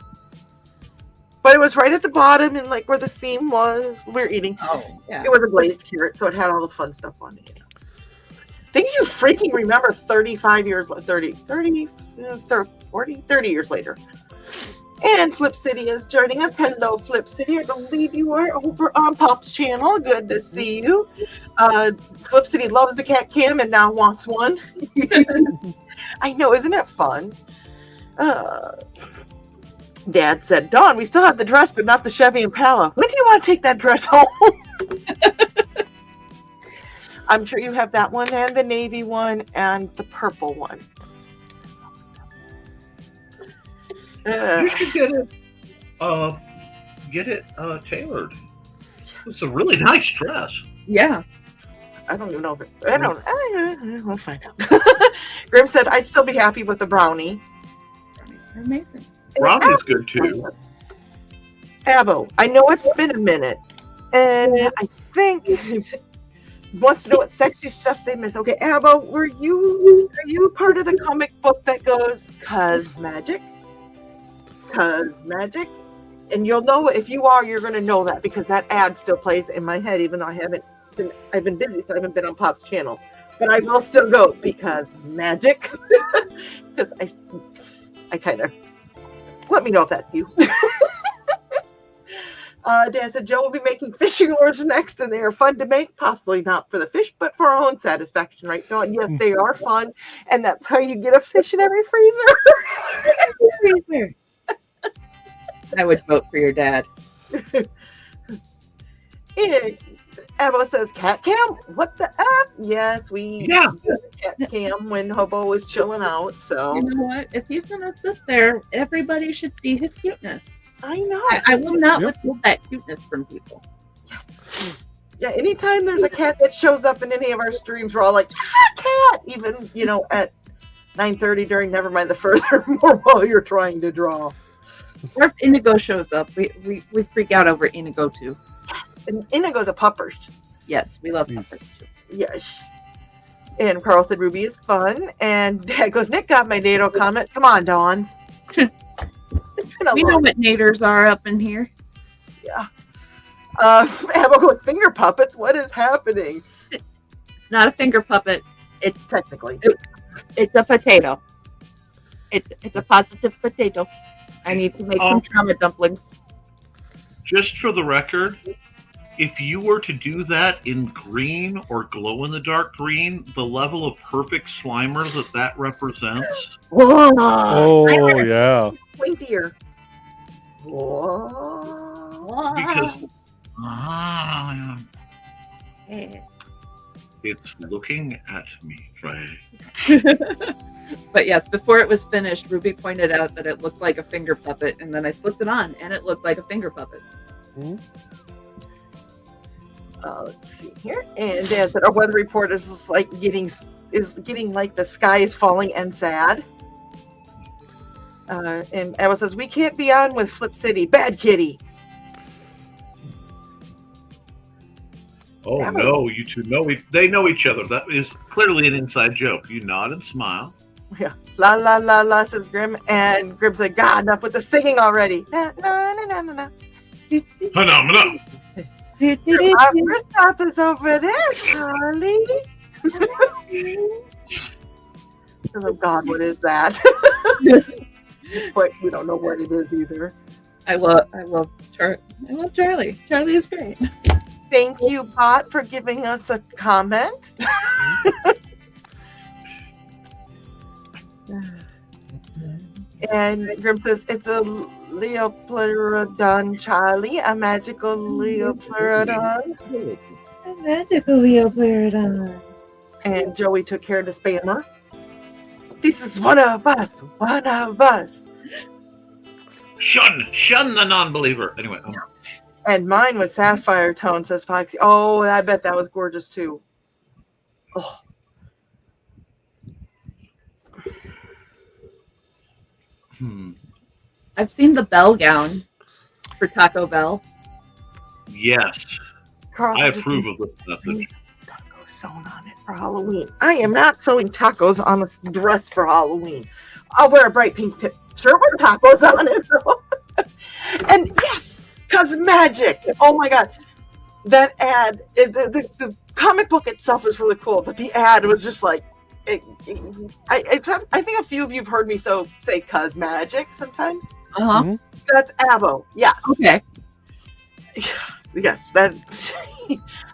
But it was right at the bottom and like where the seam was. We were eating. Oh, yeah. It was a glazed carrot, so it had all the fun stuff on it. Things you freaking remember 35 years, 30 years later. And Flip City is joining us. Hello, Flip City. I believe you are over on Pop's channel. Good to see you. Flip City loves the cat cam and now wants one. I know, isn't it fun? Dad said, Dawn, we still have the dress, but not the Chevy Impala. When do you want to take that dress home? I'm sure you have that one and the navy one and the purple one. You should get it tailored. It's a really nice dress. Yeah. I don't even know if we'll find out. Grim said, I'd still be happy with the brownie. They're amazing. Brownie's good too. Abo, I know it's been a minute, and I think wants to know what sexy stuff they miss. Okay, Abo, are you part of the comic book that goes cause magic? And you'll know if you are, you're gonna know that because that ad still plays in my head, even though I've been busy, so I haven't been on Pop's channel. But I will still go because magic. Because I kind of let me know if that's you. Dan said Joe will be making fishing lures next, and they are fun to make, possibly not for the fish, but for our own satisfaction, right, Dawn? Yes, they are fun, and that's how you get a fish in every freezer. I would vote for your dad. Avo says cat cam. What the F? Yes, we Yeah. did cat cam when Hobo was chilling out. So You know what? If he's gonna sit there, everybody should see his cuteness. I know. I will not Yep. withhold that cuteness from people. Yes. Yeah. Anytime there's a cat that shows up in any of our streams, we're all like, "Ah, cat!" Even at 9:30 during Never Mind the Furthermore while you're trying to draw. Or if Indigo shows up, we freak out over Indigo too. And Indigo's a puppers. Yes, we love Yes. puppets. Yes. And Carl said Ruby is fun. And Dad goes, Nick got my NATO comment. Come on, Dawn. It's been a We long- know what naders are up in here. Avo goes, finger puppets. What is happening? It's not a finger puppet. It's Technically. it's a potato. It's a positive potato. I need to make some trauma dumplings. Just for the record, if you were to do that in green or glow-in-the-dark green, the level of perfect Slimer that represents, Whoa! Oh yeah. Pointier. Whoa. because it's looking at me, right? But yes, before it was finished, Ruby pointed out that it looked like a finger puppet, and then I slipped it on, and it looked like a finger puppet. Let's see here. And Dad said our weather report is like getting like the sky is falling and sad. And Ava says we can't be on with Flip City. Bad kitty. Oh Yeah. no, you two they know each other. That is clearly an inside joke. You nod and smile. Yeah. La la la la says Grim. And Grim said, God, enough with the singing already. Na na na na na na. Phenomenal. Our first stop is over there, Charlie. Oh God, what is that? But we don't know what it is either. I love Charlie. Charlie is great. Thank you, Bot, for giving us a comment. And Grim says it's a Leopleurodon, Charlie, a magical Leopleurodon. A magical Leopleurodon. And Joey took care of the spammer. This is one of us. One of us. Shun the non-believer. Anyway, And mine was sapphire tone, says Foxy. Oh, I bet that was gorgeous too. Oh. I've seen the bell gown for Taco Bell. yes, Carl, I just approve of this message. tacos sewn on it for Halloween. I am not sewing tacos on a dress for Halloween. I'll wear a bright pink shirt with tacos on it. And yes, cause magic. Oh my God, that ad. The comic book itself is really cool, but the ad was just like. I think a few of you've heard me say "cause magic" sometimes. Uh-huh. That's Avo. Yes. Okay. Yes, that.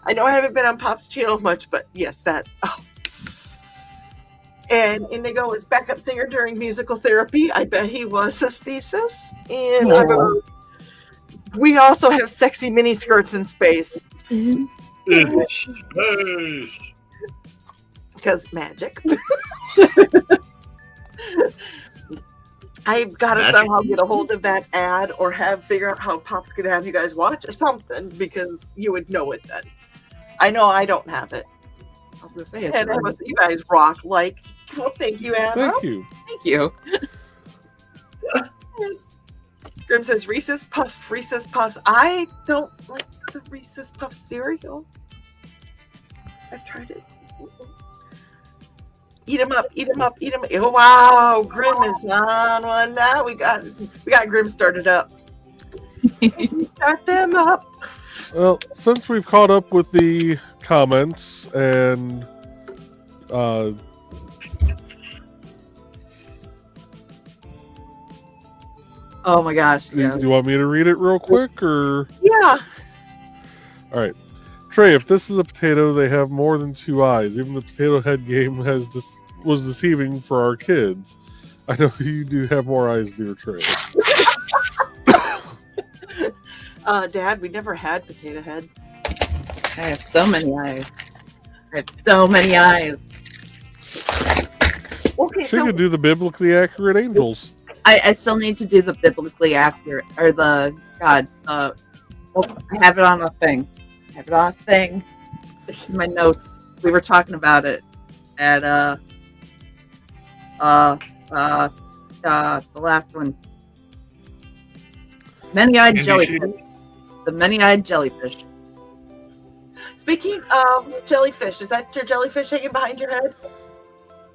I know I haven't been on Pop's channel much, but yes, that. Oh. And Indigo was backup singer during musical therapy. I bet he was his thesis. And I believe we also have sexy mini skirts in space. In space. Because magic. I've got to Magic. somehow get a hold of that ad or figure out how Pop's going to have you guys watch or something because you would know it then. I know I don't have it. I was gonna say it's And you guys rock. Like, well, thank you, Anna. Thank you. Thank you. Grim says Reese's Puffs. I don't like the Reese's Puff cereal. I've tried it. Eat 'em up. Oh, wow, Grim is on one now. We got Grim started up. Start them up. Well, since we've caught up with the comments and Oh my gosh. Do Yeah. you want me to read it real quick, or? Yeah. All right. Trey, if this is a potato, they have more than 2 eyes. Even the potato head game was deceiving for our kids. I know you do have more eyes, dear Trey. Dad, we never had potato head. I have so many eyes. I have so many eyes. Okay, She so could do the biblically accurate angels. I still need to do the biblically accurate, or the God. Well, I have it on a thing. I have it on a thing. It's in my notes. We were talking about it at the last one. Many-eyed jellyfish. The many-eyed jellyfish. speaking of jellyfish, is that your jellyfish hanging behind your head?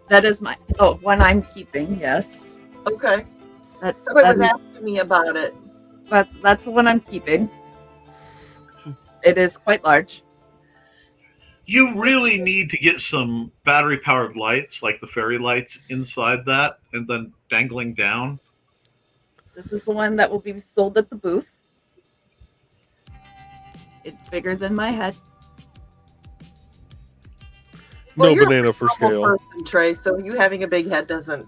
That is my one I'm keeping. Yes. Okay. That's Somebody was asking me about it. that's the one I'm keeping. It is quite large. You really need to get some battery-powered lights, like the fairy lights, inside that, and then dangling down. This is the one that will be sold at the booth. It's bigger than my head. Well, No you're a banana for normal scale. person, Trey, so you having a big head doesn't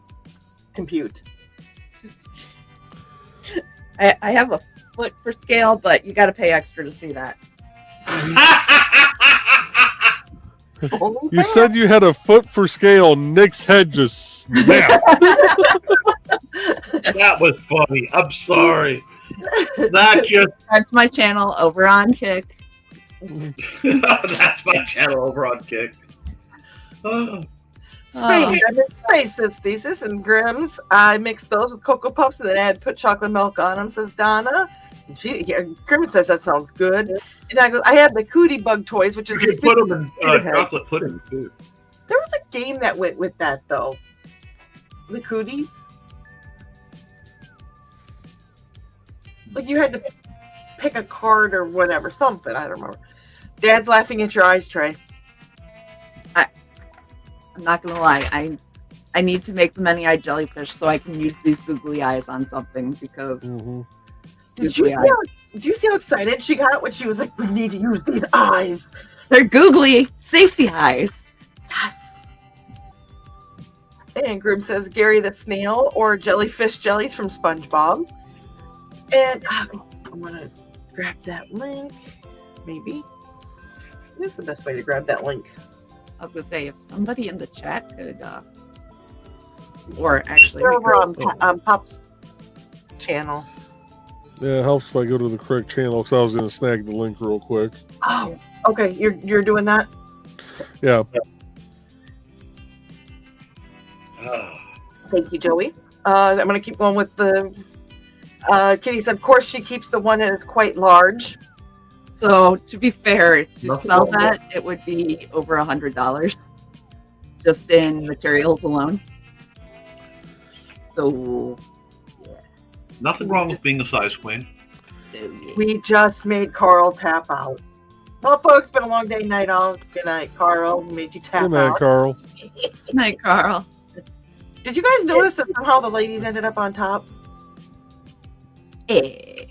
compute. I have a foot for scale, but you got to pay extra to see that. Only You fair. said you had a foot for scale. Nick's head just snapped. That was funny. I'm sorry. That just Subscribe to my channel over on Kick. that's my channel over on Kick. Oh. Space. I mixed Space's thesis and Grimm's. I mixed those with Cocoa Puffs and then I had put chocolate milk on them, says Donna. Grimm says that sounds good. And I go, I had the Cootie Bug toys, which is You the can put them in speaker head. chocolate pudding too. There was a game that went with that though. The Cooties. Like you had to pick a card or whatever, something. I don't remember. Dad's laughing at your eyes, Trey. I'm not gonna lie. I need to make the many-eyed jellyfish so I can use these googly eyes on something because Mhm. Did you see how excited she got when she was like, we need to use these eyes? they're googly safety eyes. Yes. And Grim says Gary the Snail or Jellyfish Jellies from SpongeBob. And I'm going to grab that link. Maybe. What's the best way to grab that link? I was gonna say if somebody in the chat could, or actually, They're over on Pop's channel. Yeah, it helps if I go to the correct channel because I was going to snag the link real quick. Oh, okay. You're doing that? Yeah. Thank you, Joey. I'm going to keep going with the... Kitty said, of course, she keeps the one that is quite large. So to be fair, to Nothing sell wrong with that, it would be over $100 just in materials alone. So Nothing wrong with being a size queen. We just made Carl tap out. Well, folks, been a long day night all. Good night, Carl. Made you tap Good night, out. Carl. Good night, Carl. Did you guys notice that somehow the ladies ended up on top? Eh.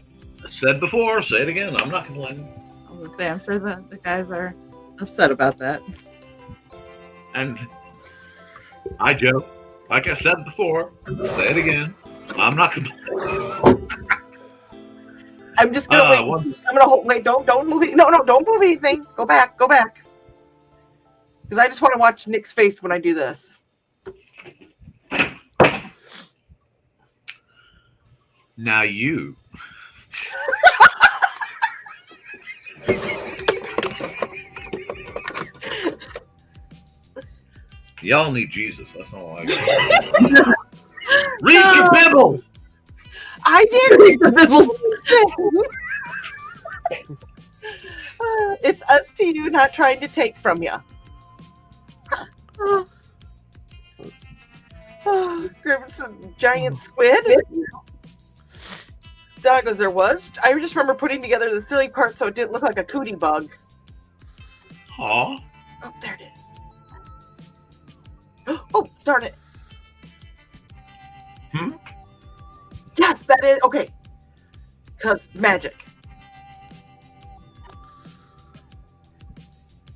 Said before, say it again. I'm not complaining. I was gonna say, I'm sure the guys are upset about that. And I joke. Like I said before, say it again. I'm not complaining. I'm just gonna wait. One, I'm gonna hold. Wait, don't move it. No, don't move anything. Go back. Because I just want to watch Nick's face when I do this. now you. Y'all need Jesus. That's all I got. Read your Bible. I did. Read the Bibles. It's us to you, not trying to take from you. Grimm's a giant squid. Dog goes, there was. I just remember putting together the silly part so it didn't look like a cootie bug. Aw. Oh, there it is. Oh, darn it. Hmm? Yes, that is okay. Because magic.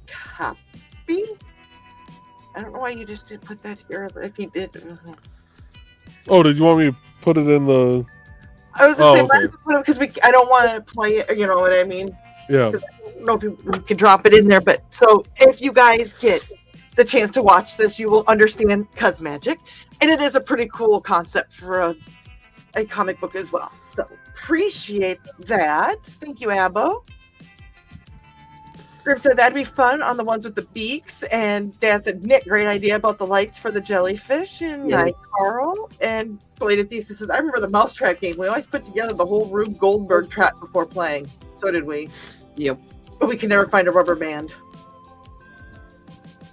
Copy. I don't know why you just didn't put that here. If you did, Oh, did you want me to put it in the? I was just saying okay. because I don't want to play it. You know what I mean? Yeah. I don't know if we can drop it in there, but so if you guys get the chance to watch this, you will understand Cuz Magic, and it is a pretty cool concept for a comic book as well. So appreciate that. Thank you, Abbo. Grim said that'd be fun on the ones with the beaks, and Dan said, Nick, great idea about the lights for the jellyfish, and Yes. Carl, and Belated Thesis says, I remember the mousetrap game. We always put together the whole Rube Goldberg trap before playing. So did we. Yep. But we can never find a rubber band.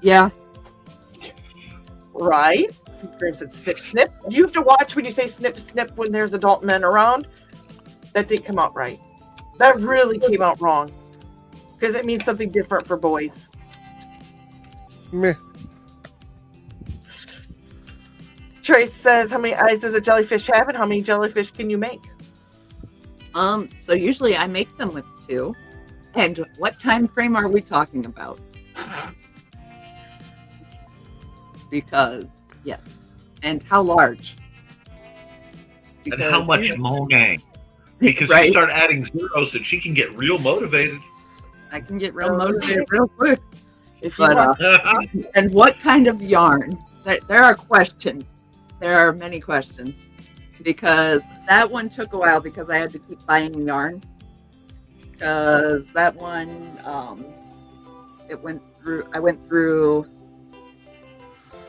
Yeah. Right? Grim said, snip, snip. You have to watch when you say snip, snip when there's adult men around. That didn't come out right. That really came out wrong. Because it means something different for boys. Meh. Trace says, how many eyes does a jellyfish have and how many jellyfish can you make? So usually I make them with 2. And what time frame are we talking about? Because yes. And how large? And how much money? Because Right. you start adding zeros and she can get real motivated. I can get real motivated real quick. If you But want, and what kind of yarn? There are questions. There are many questions. Because that one took a while because I had to keep buying yarn. Because that one, I went through,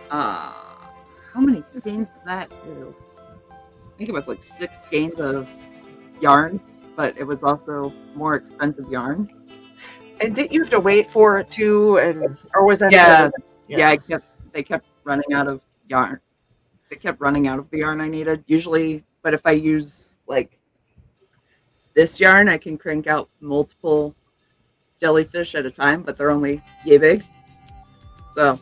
how many skeins did that do? I think it was like 6 skeins of yarn, but it was also more expensive yarn. and didn't you have to wait for it too? And or was that Yeah, they kept running out of yarn. They kept running out of the yarn I needed usually, but if I use like this yarn, I can crank out multiple jellyfish at a time, but they're only yay big. So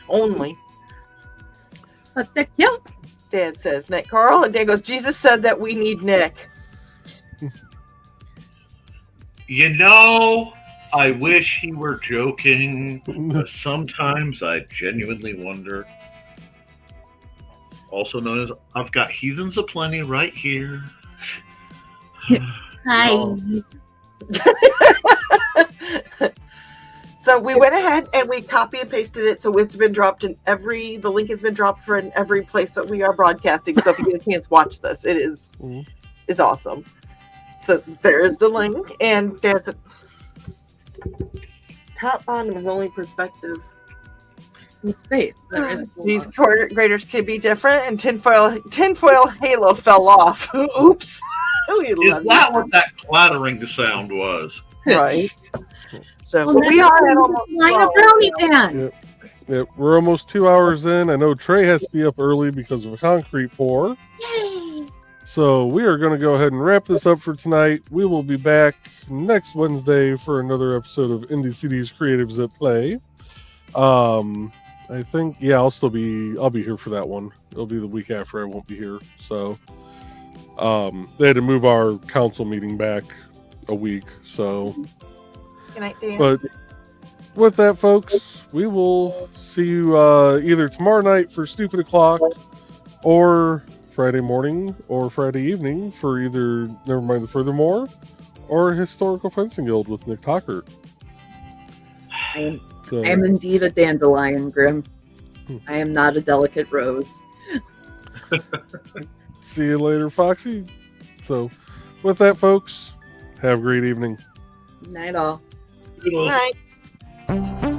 only. but they're cute. Dad says Nick Carl, and Dan goes, Jesus said that we need Nick. You know, I wish he were joking. But sometimes I genuinely wonder. Also known as, I've got heathens aplenty right here. Hi. So we went ahead and we copy and pasted it, so it's been dropped in the link has been dropped for in every place that we are broadcasting. So if you get a chance, watch this. It is awesome. So there is the link, and that's a top bottom is only perspective. In space. There is a These lot. quarter graders can be different, and tinfoil halo fell off. Oops. We Is love that what that clattering sound was? it. Right. So Well, but we that's are at almost Line 12. of brownie pan. Yep, we're almost 2 hours in. I know Trey has to be up early because of a concrete pour. Yay. So we are going to go ahead and wrap this up for tonight. We will be back next Wednesday for another episode of IndieCD's Creatives at Play. I think, yeah, I'll be here for that one. It'll be the week after I won't be here. So they had to move our council meeting back a week. So, Good night, Dan. but with that, folks, we will see you either tomorrow night for Stupid O'Clock or Friday morning or Friday evening for either Nevermind the Furthermore or Historical Fencing Guild with Nick Tockert. I So, am indeed a dandelion, Grim. I am not a delicate rose. see you later, Foxy. So, with that, folks, have a great evening. Night all. Toodles. Good night.